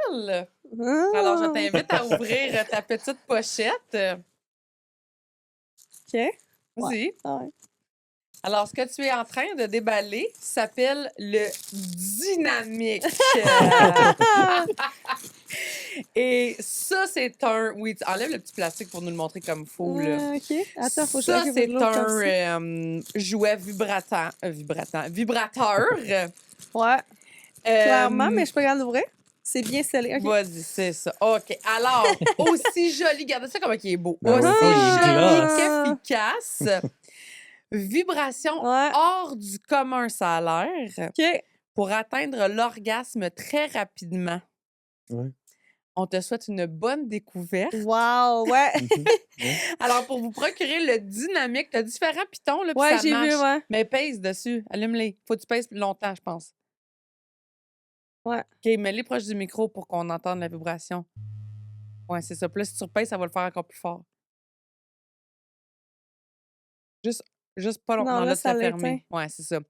[SPEAKER 1] Alors, je t'invite à ouvrir ta petite pochette.
[SPEAKER 4] OK.
[SPEAKER 1] Vas-y.
[SPEAKER 4] Ah ouais.
[SPEAKER 1] Alors, ce que tu es en train de déballer s'appelle le dynamique. Et ça, c'est un... Oui, enlève le petit plastique pour nous le montrer comme il faut, là.
[SPEAKER 4] OK. Attends, faut que
[SPEAKER 1] Ça,
[SPEAKER 4] je
[SPEAKER 1] c'est
[SPEAKER 4] l'autre comme ça.
[SPEAKER 1] un jouet vibrateur.
[SPEAKER 4] Ouais, clairement, mais
[SPEAKER 1] Euh,
[SPEAKER 4] je suis pas capable d'ouvrir. C'est bien scellé. OK.
[SPEAKER 1] Vas-y, c'est ça. OK. Alors, aussi joli, regardez ça comme il est beau.
[SPEAKER 2] Ben oui.
[SPEAKER 1] Aussi
[SPEAKER 3] Oh, il est
[SPEAKER 1] joli
[SPEAKER 3] gloss.
[SPEAKER 1] qu'efficace. Vibration
[SPEAKER 4] Ouais.
[SPEAKER 1] hors du commun, ça a l'air,
[SPEAKER 4] OK.
[SPEAKER 1] pour atteindre l'orgasme très rapidement.
[SPEAKER 2] Ouais.
[SPEAKER 1] On te souhaite une bonne découverte.
[SPEAKER 4] Wow, ouais.
[SPEAKER 2] Mhm. Ouais.
[SPEAKER 1] Alors, pour vous procurer le dynamique, tu as différents pitons, là, puis
[SPEAKER 4] Ouais,
[SPEAKER 1] ça
[SPEAKER 4] j'ai
[SPEAKER 1] marche.
[SPEAKER 4] vu, ouais.
[SPEAKER 1] Mais pèse dessus. Allume-les. Faut que tu pèses longtemps, je pense.
[SPEAKER 4] Ouais.
[SPEAKER 1] OK, mets-les proche du micro pour qu'on entende la vibration. Ouais, c'est ça. Puis là, si tu repèses, ça va le faire encore plus fort. Juste Juste pas
[SPEAKER 4] Non,
[SPEAKER 1] longtemps
[SPEAKER 4] là,
[SPEAKER 1] là de
[SPEAKER 4] ça
[SPEAKER 1] se
[SPEAKER 4] l'éteint.
[SPEAKER 1] fermer. Ouais, c'est ça.
[SPEAKER 4] Là,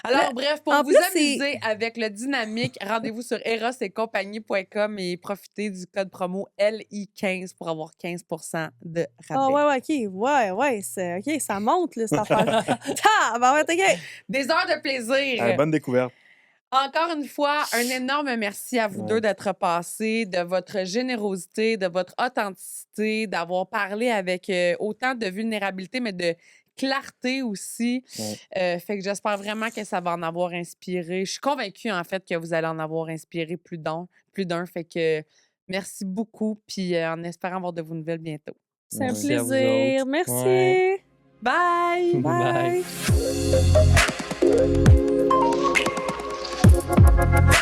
[SPEAKER 1] Alors, bref, pour
[SPEAKER 4] en
[SPEAKER 1] vous
[SPEAKER 4] plus, c'est
[SPEAKER 1] amuser avec le dynamique, rendez-vous sur erosetcompagnie.com et profitez du code promo LI15 pour avoir 15 de
[SPEAKER 4] Ah
[SPEAKER 1] rabais.
[SPEAKER 4] ouais, OK. Ouais, OK, ça monte, là, cette affaire. Tabarouette, OK.
[SPEAKER 1] Des heures de plaisir.
[SPEAKER 2] Bonne découverte.
[SPEAKER 1] Encore une fois, un énorme merci à vous deux
[SPEAKER 2] Ouais.
[SPEAKER 1] d'être passés, de votre générosité, de votre authenticité, d'avoir parlé avec autant de vulnérabilité, mais de clarté aussi.
[SPEAKER 2] Ouais.
[SPEAKER 1] Fait que j'espère vraiment que ça va en avoir inspiré. Je suis convaincue, en fait, que vous allez en avoir inspiré plus d'un. Fait que merci beaucoup, puis en espérant avoir de vos nouvelles bientôt.
[SPEAKER 4] C'est un
[SPEAKER 2] Ouais.
[SPEAKER 3] Merci à vous
[SPEAKER 4] plaisir.
[SPEAKER 3] autres.
[SPEAKER 4] Merci.
[SPEAKER 1] Bye!
[SPEAKER 3] Bye.
[SPEAKER 4] Bye.